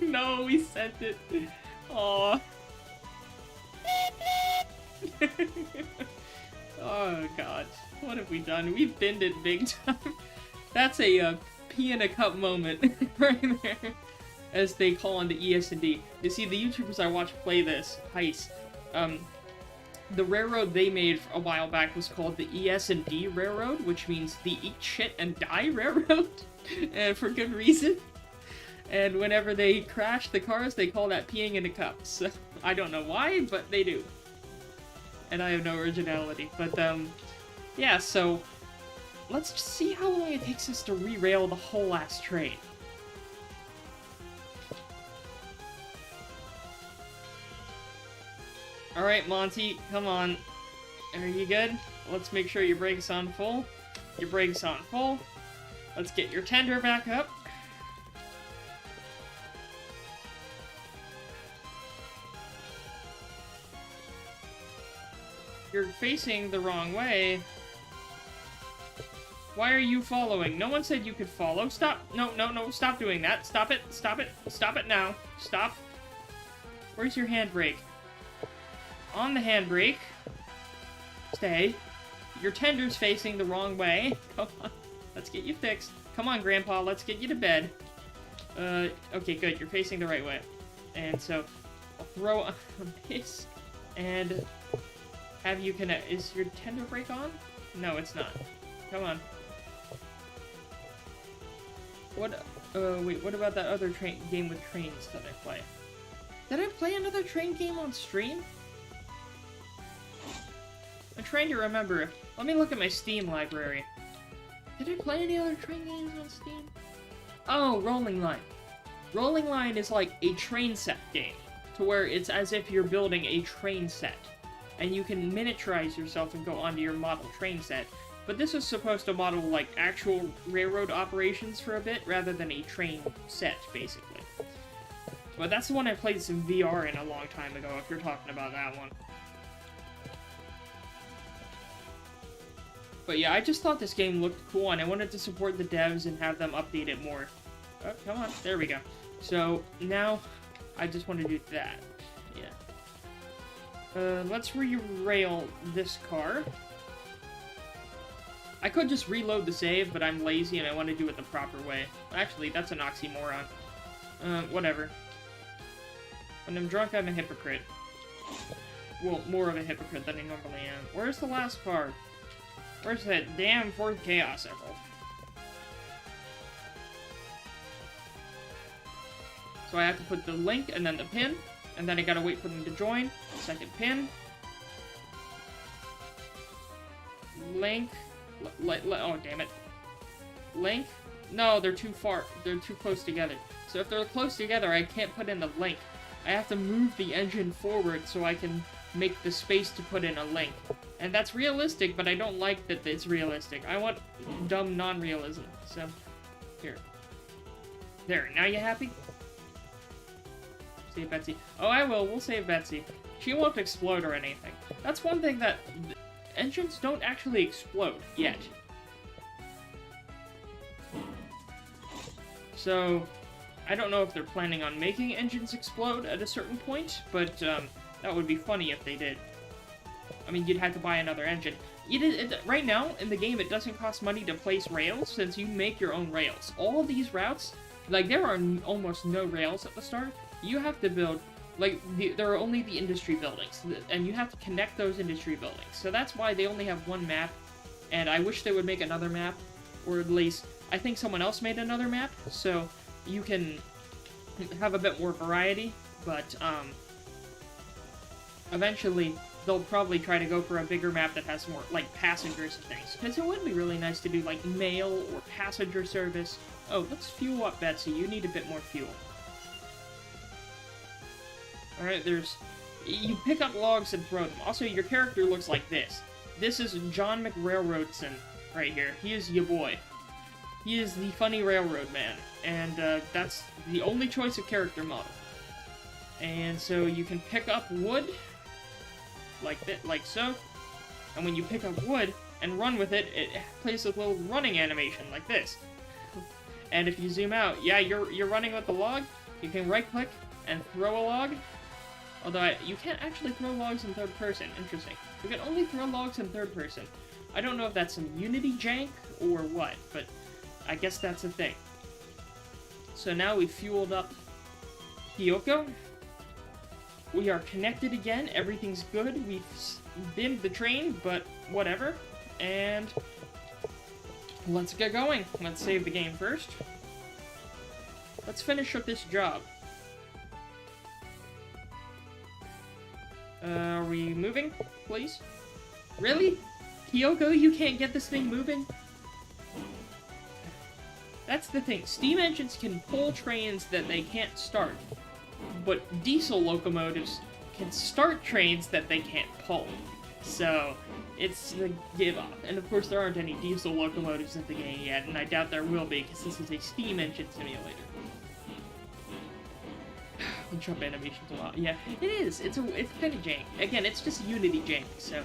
No, we sent it. Aww. Oh god, what have we done? We've binned it big time. That's a pea in a cup moment right there, as they call on the ES&D. You see, the YouTubers I watch play this heist. The railroad they made a while back was called the ES&D Railroad, which means the Eat Shit and Die Railroad, and for good reason. And whenever they crash the cars, they call that peeing in a cup. So I don't know why, but they do. And I have no originality. But, yeah, so let's just see how long it takes us to re-rail the whole ass train. Alright, Monty, come on. Are you good? Let's make sure your brake's on full. Your brake's on full. Let's get your tender back up. You're facing the wrong way. Why are you following? No one said you could follow. Stop. No, stop doing that. Stop it. Stop it now. Stop. Where's your handbrake? On the handbrake. Stay. Your tender's facing the wrong way. Come on. Let's get you fixed. Come on, Grandpa. Let's get you to bed. Okay, good. You're facing the right way. And so, I'll throw on this. And have you connect. Is your tender brake on? No, it's not. Come on. What? Wait, what about that other game with trains that I play? Did I play another train game on stream? I'm trying to remember. Let me look at my Steam library. Did I play any other train games on Steam? Oh, Rolling Line. Rolling Line is like a train set game, to where it's as if you're building a train set. And you can miniaturize yourself and go onto your model train set. But this is supposed to model, like, actual railroad operations for a bit, rather than a train set, basically. But that's the one I played some VR in a long time ago, if you're talking about that one. But yeah, I just thought this game looked cool, and I wanted to support the devs and have them update it more. Oh, come on. There we go. So, now, I just want to do that. Yeah. Let's re-rail this car. I could just reload the save, but I'm lazy and I want to do it the proper way. Actually, that's an oxymoron. Whatever. When I'm drunk, I'm a hypocrite. well, more of a hypocrite than I normally am. Where's the last card? Where's that damn fourth Chaos Emerald? So I have to put the link and then the pin, and then I gotta wait for them to join. Second pin. Link. Oh, damn it. Link. No, they're too far. They're too close together. So if they're close together, I can't put in the link. I have to move the engine forward so I can make the space to put in a link. And that's realistic, but I don't like that it's realistic. I want dumb non-realism. So, here. There, now you happy? Save Betsy. Oh, I will. We'll save Betsy. She won't explode or anything. That's one thing that... engines don't actually explode yet. So, I don't know if they're planning on making engines explode at a certain point, but that would be funny if they did. I mean, you'd have to buy another engine. Right now, in the game, it doesn't cost money to place rails, since you make your own rails. All these routes, like, there are almost no rails at the start. You have to build, like, there are only the industry buildings, and you have to connect those industry buildings. So that's why they only have one map, and I wish they would make another map, or at least, I think someone else made another map, so you can have a bit more variety, but, eventually, they'll probably try to go for a bigger map that has more, like, passengers and things. Because it would be really nice to do, like, mail or passenger service. Oh, let's fuel up Betsy. You need a bit more fuel. Alright, you pick up logs and throw them. Also, your character looks like this. This is John McRailroadson right here. He is your boy. He is the funny railroad man. And, that's the only choice of character model. And so you can pick up wood, like so. And when you pick up wood and run with it, it plays a little running animation, like this. And if you zoom out, yeah, you're running with the log, you can right-click and throw a log. Although you can't actually throw logs in third person. Interesting. You can only throw logs in third person. I don't know if that's some Unity jank or what, but I guess that's a thing. So now we've fueled up Kyoko. We are connected again. Everything's good. We've binned the train, but whatever. And let's get going. Let's save the game first. Let's finish up this job. Are we moving, please? Really? Kyoko, you can't get this thing moving? That's the thing. Steam engines can pull trains that they can't start. But diesel locomotives can start trains that they can't pull. So, it's a give up. And of course there aren't any diesel locomotives in the game yet, and I doubt there will be, because this is a steam engine simulator. Jump animations a lot. Yeah, it is. It's kind of jank. Again, it's just Unity jank, so.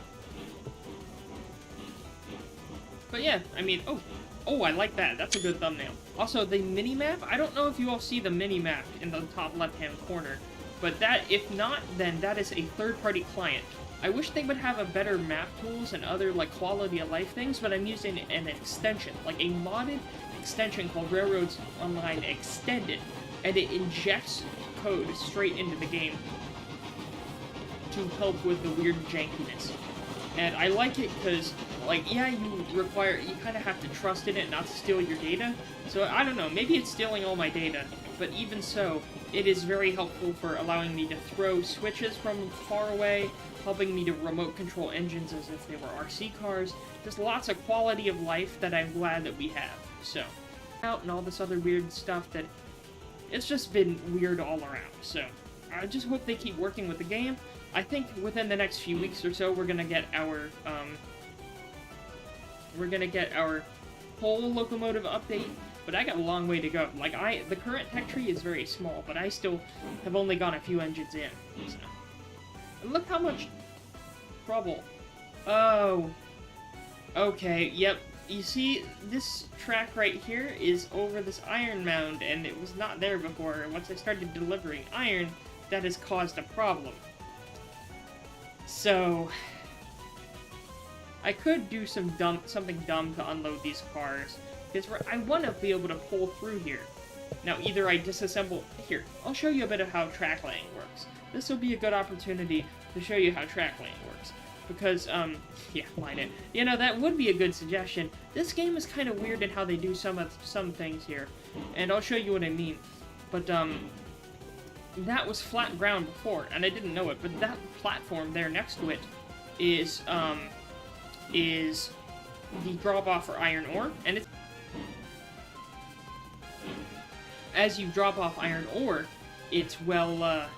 But yeah, I mean, oh, I like that. That's a good thumbnail. Also, the mini-map, I don't know if you all see the mini-map in the top left-hand corner, but that, if not, then that is a third-party client. I wish they would have a better map tools and other, like, quality-of-life things, but I'm using an extension, like a modded extension called Railroads Online Extended, and it injects code straight into the game to help with the weird jankiness. And I like it because, like, yeah, you kind of have to trust in it not to steal your data. So, I don't know, maybe it's stealing all my data, but even so, it is very helpful for allowing me to throw switches from far away, helping me to remote control engines as if they were RC cars. Just lots of quality of life that I'm glad that we have. So, out and all this other weird stuff that it's just been weird all around. So, I just hope they keep working with the game. I think within the next few weeks or so, we're gonna get our whole locomotive update, but I got a long way to go. Like, the current tech tree is very small, but I still have only gone a few engines in. So. And look how much trouble. Oh. Okay, yep. You see, this track right here is over this iron mound, and it was not there before. Once I started delivering iron, that has caused a problem. So, I could do something dumb to unload these cars, because I want to be able to pull through here. Now, either I disassemble... Here, I'll show you a bit of how track laying works. This will be a good opportunity to show you how track laying works. Because, yeah, line it. You know, that would be a good suggestion. This game is kind of weird in how they do some things here. And I'll show you what I mean. But, that was flat ground before, and I didn't know it, but that platform there next to it is the drop-off for iron ore, and it's... As you drop off iron ore, it's, well,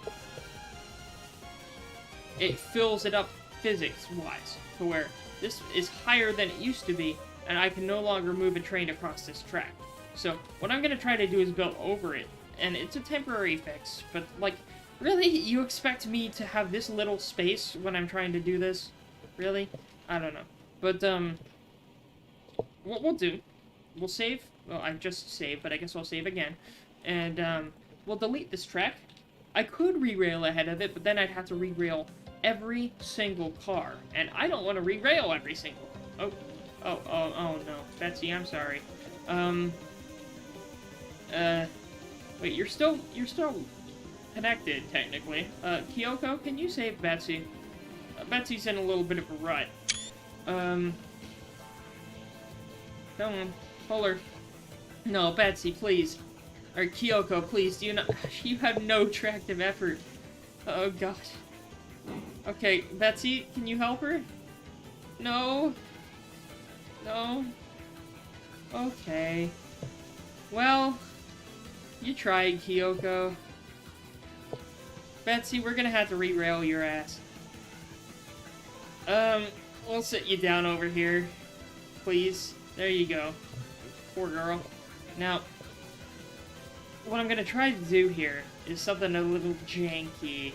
it fills it up physics-wise, to where this is higher than it used to be, and I can no longer move a train across this track. So, what I'm gonna try to do is build over it, and it's a temporary fix, but, like, really? You expect me to have this little space when I'm trying to do this? Really? I don't know. But, what we'll do, we'll save, well, I've just saved, but I guess I'll save again, and, we'll delete this track. I could re-rail ahead of it, but then I'd have to re-rail every single car, and I don't want to re-rail every single... Oh, no, Betsy, I'm sorry. Wait, you're still connected, technically. Kyoko, can you save Betsy? Betsy's in a little bit of a rut. Come on, pull her. No, Betsy, please. Or Kyoko, please, do you not... You have no tractive effort. Oh, gosh. Okay, Betsy, can you help her? No. No. Okay. Well, you tried, Kyoko. Betsy, we're gonna have to re-rail your ass. We'll sit you down over here. Please. There you go. Poor girl. Now, what I'm gonna try to do here is something a little janky.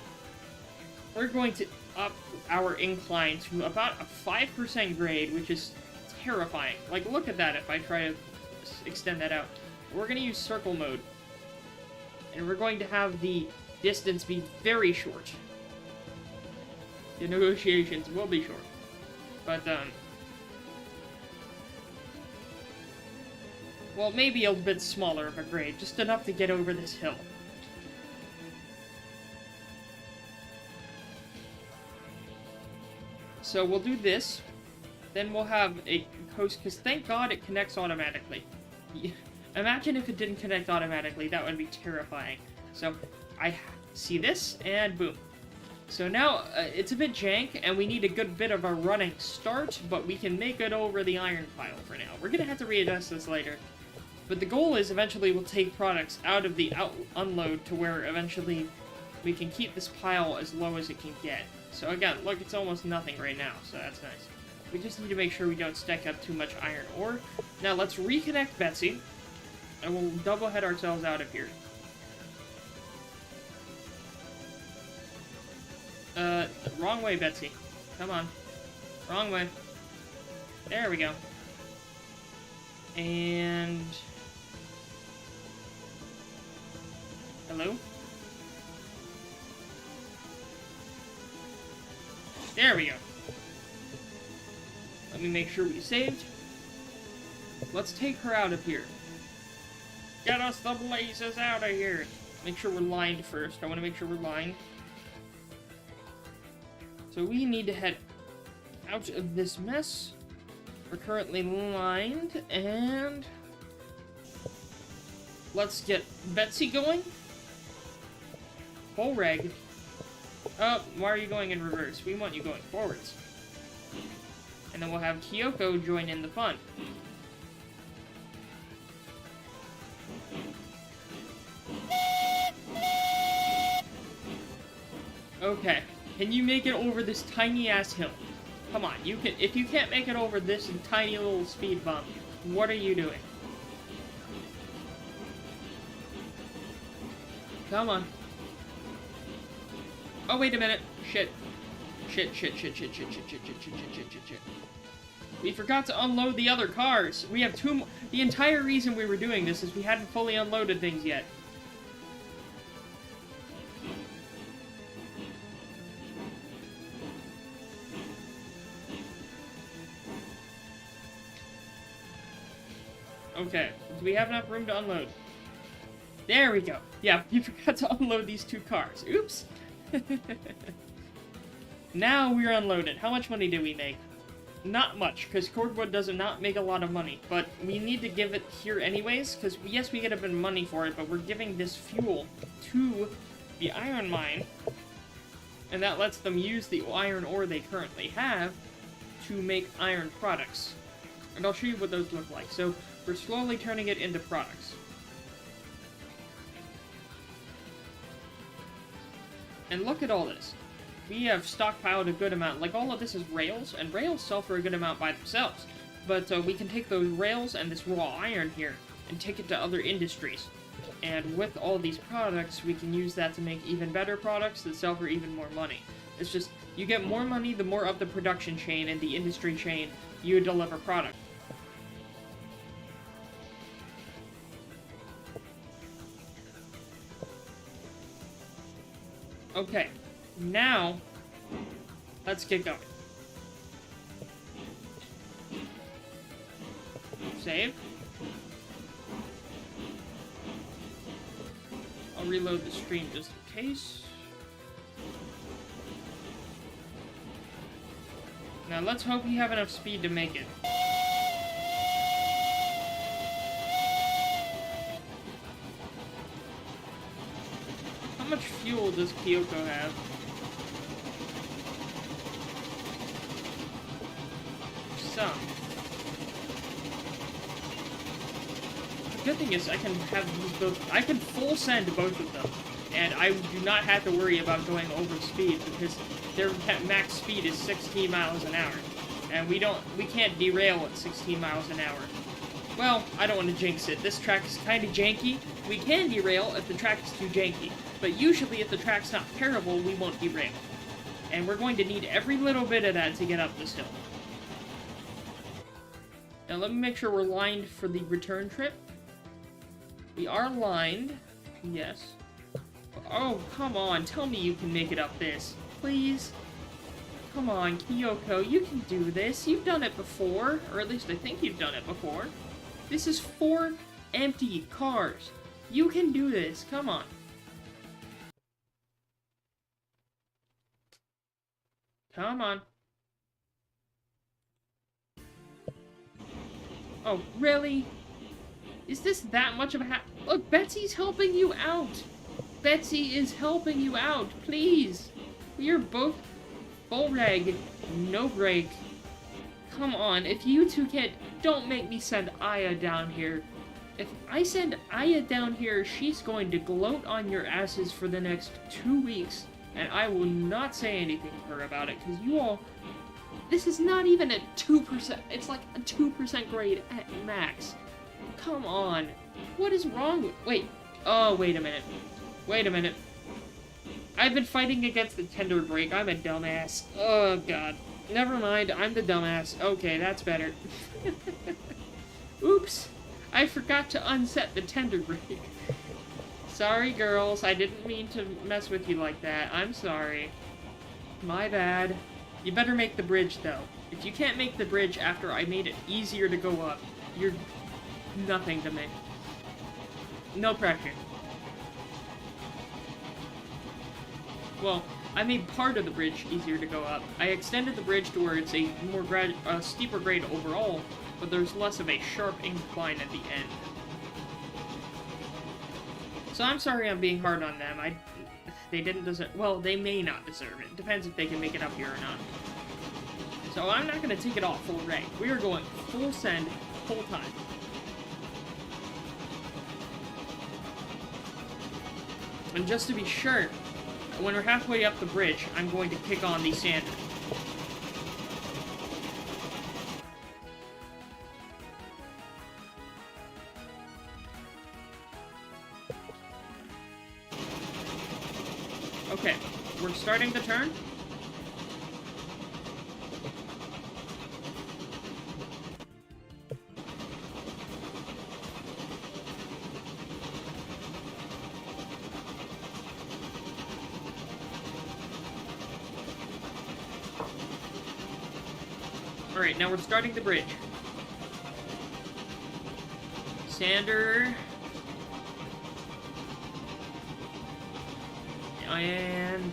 We're going to up our incline to about a 5% grade, which is terrifying. Like, look at that if I try to extend that out. We're going to use circle mode. And we're going to have the distance be very short. The negotiations will be short. But, well, maybe a bit smaller of a grade, just enough to get over this hill. So we'll do this, then we'll have a coast, because thank God it connects automatically. Imagine if it didn't connect automatically, that would be terrifying. So, I see this, and boom. So now, it's a bit jank, and we need a good bit of a running start, but we can make it over the iron pile for now. We're gonna have to readjust this later. But the goal is, eventually, we'll take products out of the unload to where, eventually, we can keep this pile as low as it can get. So again, look, it's almost nothing right now, so that's nice. We just need to make sure we don't stack up too much iron ore. Now let's reconnect Betsy, and we'll double head ourselves out of here. Wrong way, Betsy. Come on. Wrong way. There we go. And... Hello? There we go. Let me make sure we saved. Let's take her out of here. Get us the blazes out of here. Make sure we're lined first. I want to make sure we're lined. So we need to head out of this mess. We're currently lined, and let's get Betsy going. Full reg. Oh, why are you going in reverse? We want you going forwards. And then we'll have Kyoko join in the fun. Okay. Can you make it over this tiny-ass hill? Come on, you can. If you can't make it over this tiny little speed bump, what are you doing? Come on. Oh, wait a minute. Shit. Shit. We forgot to unload the other cars. We have two more. The entire reason we were doing this is we hadn't fully unloaded things yet. Okay, do we have enough room to unload? There we go. Yeah, we forgot to unload these two cars. Oops. Now we're unloaded. How much money did we make? Not much, because cordwood does not make a lot of money. But we need to give it here anyways, because yes, we get a bit of money for it, but we're giving this fuel to the iron mine. And that lets them use the iron ore they currently have to make iron products. And I'll show you what those look like. So, we're slowly turning it into products. And look at all this. We have stockpiled a good amount. Like, all of this is rails, and rails sell for a good amount by themselves. But we can take those rails and this raw iron here and take it to other industries. And with all these products, we can use that to make even better products that sell for even more money. It's just, you get more money the more up the production chain and the industry chain you deliver product. Okay, now, let's get going. Save. I'll reload the stream just in case. Now let's hope we have enough speed to make it. How much fuel does Kyoko have? Some. The good thing is I can have these both. I can full send both of them, and I do not have to worry about going over speed because their max speed is 16 miles an hour, and we can't derail at 16 miles an hour. Well, I don't want to jinx it. This track is kind of janky. We can derail if the track is too janky, but usually if the track's not terrible, we won't derail. And we're going to need every little bit of that to get up this hill. Now let me make sure we're lined for the return trip. We are lined. Yes. Oh, come on. Tell me you can make it up this. Please. Come on, Kyoko. You can do this. You've done it before. Or at least I think you've done it before. This is 4 empty cars. You can do this. Come on. Come on. Oh, really? Is this that much of a Look, Betsy's helping you out! Betsy is helping you out, please! We are both full reg, no break. Come on, if you two can't... Don't make me send Aya down here. If I send Aya down here, she's going to gloat on your asses for the next 2 weeks. And I will not say anything to her about it, because you all... This is not even a 2%. It's like a 2% grade at max. Come on. What is wrong with... Wait. Oh, wait a minute. Wait a minute. I've been fighting against the tender brake. I'm a dumbass. Oh, God. Never mind. I'm the dumbass. Okay, that's better. Oops. I forgot to unset the tender brake. Sorry, girls. I didn't mean to mess with you like that. I'm sorry. My bad. You better make the bridge, though. If you can't make the bridge after I made it easier to go up, you're nothing to me. No pressure. Well, I made part of the bridge easier to go up. I extended the bridge to where it's a more steeper grade overall, but there's less of a sharp incline at the end. So I'm sorry I'm being hard on them. They didn't deserve... Well, they may not deserve it. Depends if they can make it up here or not. So I'm not going to take it off full rank. We are going full send, full time. And just to be sure, when we're halfway up the bridge, I'm going to kick on the sander. Okay, we're starting the turn. Alright, now we're starting the bridge. Sander. And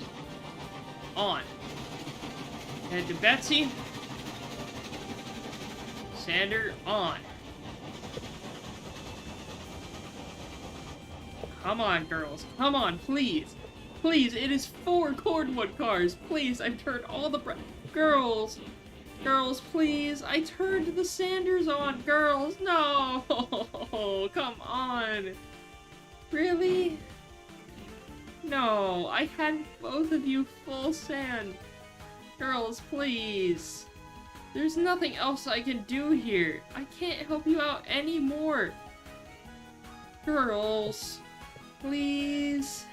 on. Head to Betsy. Sander on. Come on, girls. Come on, please. Please, it is 4 cordwood cars. Please, I've turned all the girls. Girls, please. I turned the Sanders on. Girls, no. Come on. Really? No, I had both of you full sand. Girls, please. There's nothing else I can do here. I can't help you out anymore. Girls, please.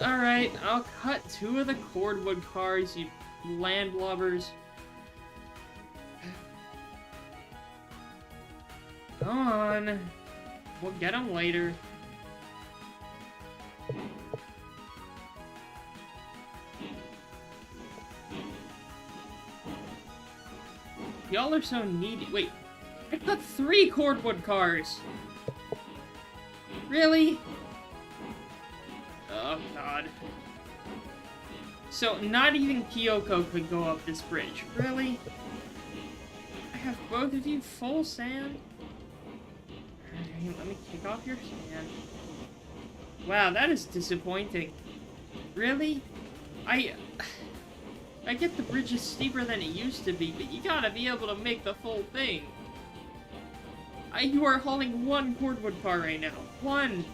Alright, I'll cut 2 of the cordwood cars, you landlubbers. Come on. We'll get them later. Y'all are so needy. Wait, I got 3 cordwood cars. Really? Oh, God. So, not even Kyoko could go up this bridge. Really? I have both of you full sand? Alright, let me kick off your sand. Wow, that is disappointing. Really? I get the bridge is steeper than it used to be, but you gotta be able to make the full thing. You are hauling 1 cordwood car right now. 1!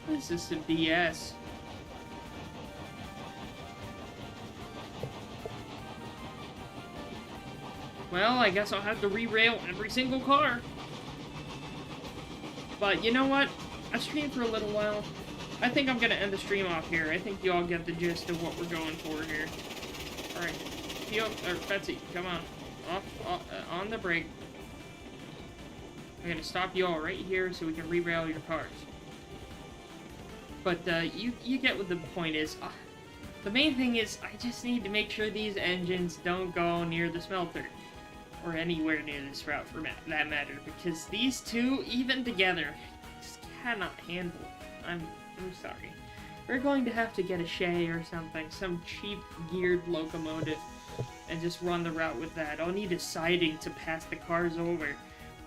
This is some BS. Well, I guess I'll have to re-rail every single car. But you know what? I streamed for a little while. I think I'm gonna end the stream off here. I think you all get the gist of what we're going for here. Alright. Betsy, come on. On the brake. I'm gonna stop you all right here so we can re-rail your cars. But, you get what the point is. The main thing is, I just need to make sure these engines don't go near the smelter. Or anywhere near this route, for that matter. Because these two, even together, just cannot handle it. I'm sorry. We're going to have to get a Shay or something. Some cheap, geared locomotive. And just run the route with that. I'll need a siding to pass the cars over.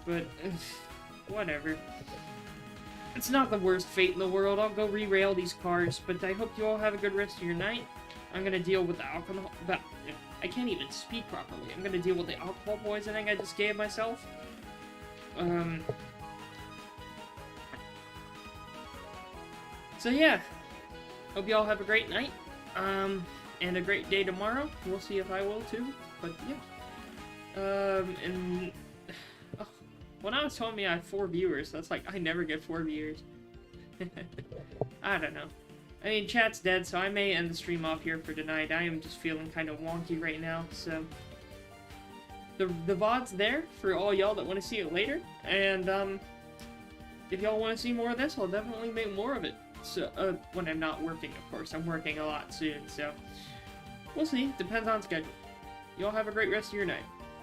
But, whatever. It's not the worst fate in the world. I'll go re-rail these cars, but I hope you all have a good rest of your night. I'm gonna deal with the alcohol... I can't even speak properly. I'm gonna deal with the alcohol poisoning I just gave myself. So yeah. Hope you all have a great night. And a great day tomorrow. We'll see if I will too. But yeah. And... When I was telling me I had 4 viewers, that's like, I never get 4 viewers. I don't know. I mean, chat's dead, so I may end the stream off here for tonight. I am just feeling kind of wonky right now, so... The VOD's there for all y'all that want to see it later, and, if y'all want to see more of this, I'll definitely make more of it. So, when I'm not working, of course. I'm working a lot soon, so... We'll see. Depends on schedule. Y'all have a great rest of your night.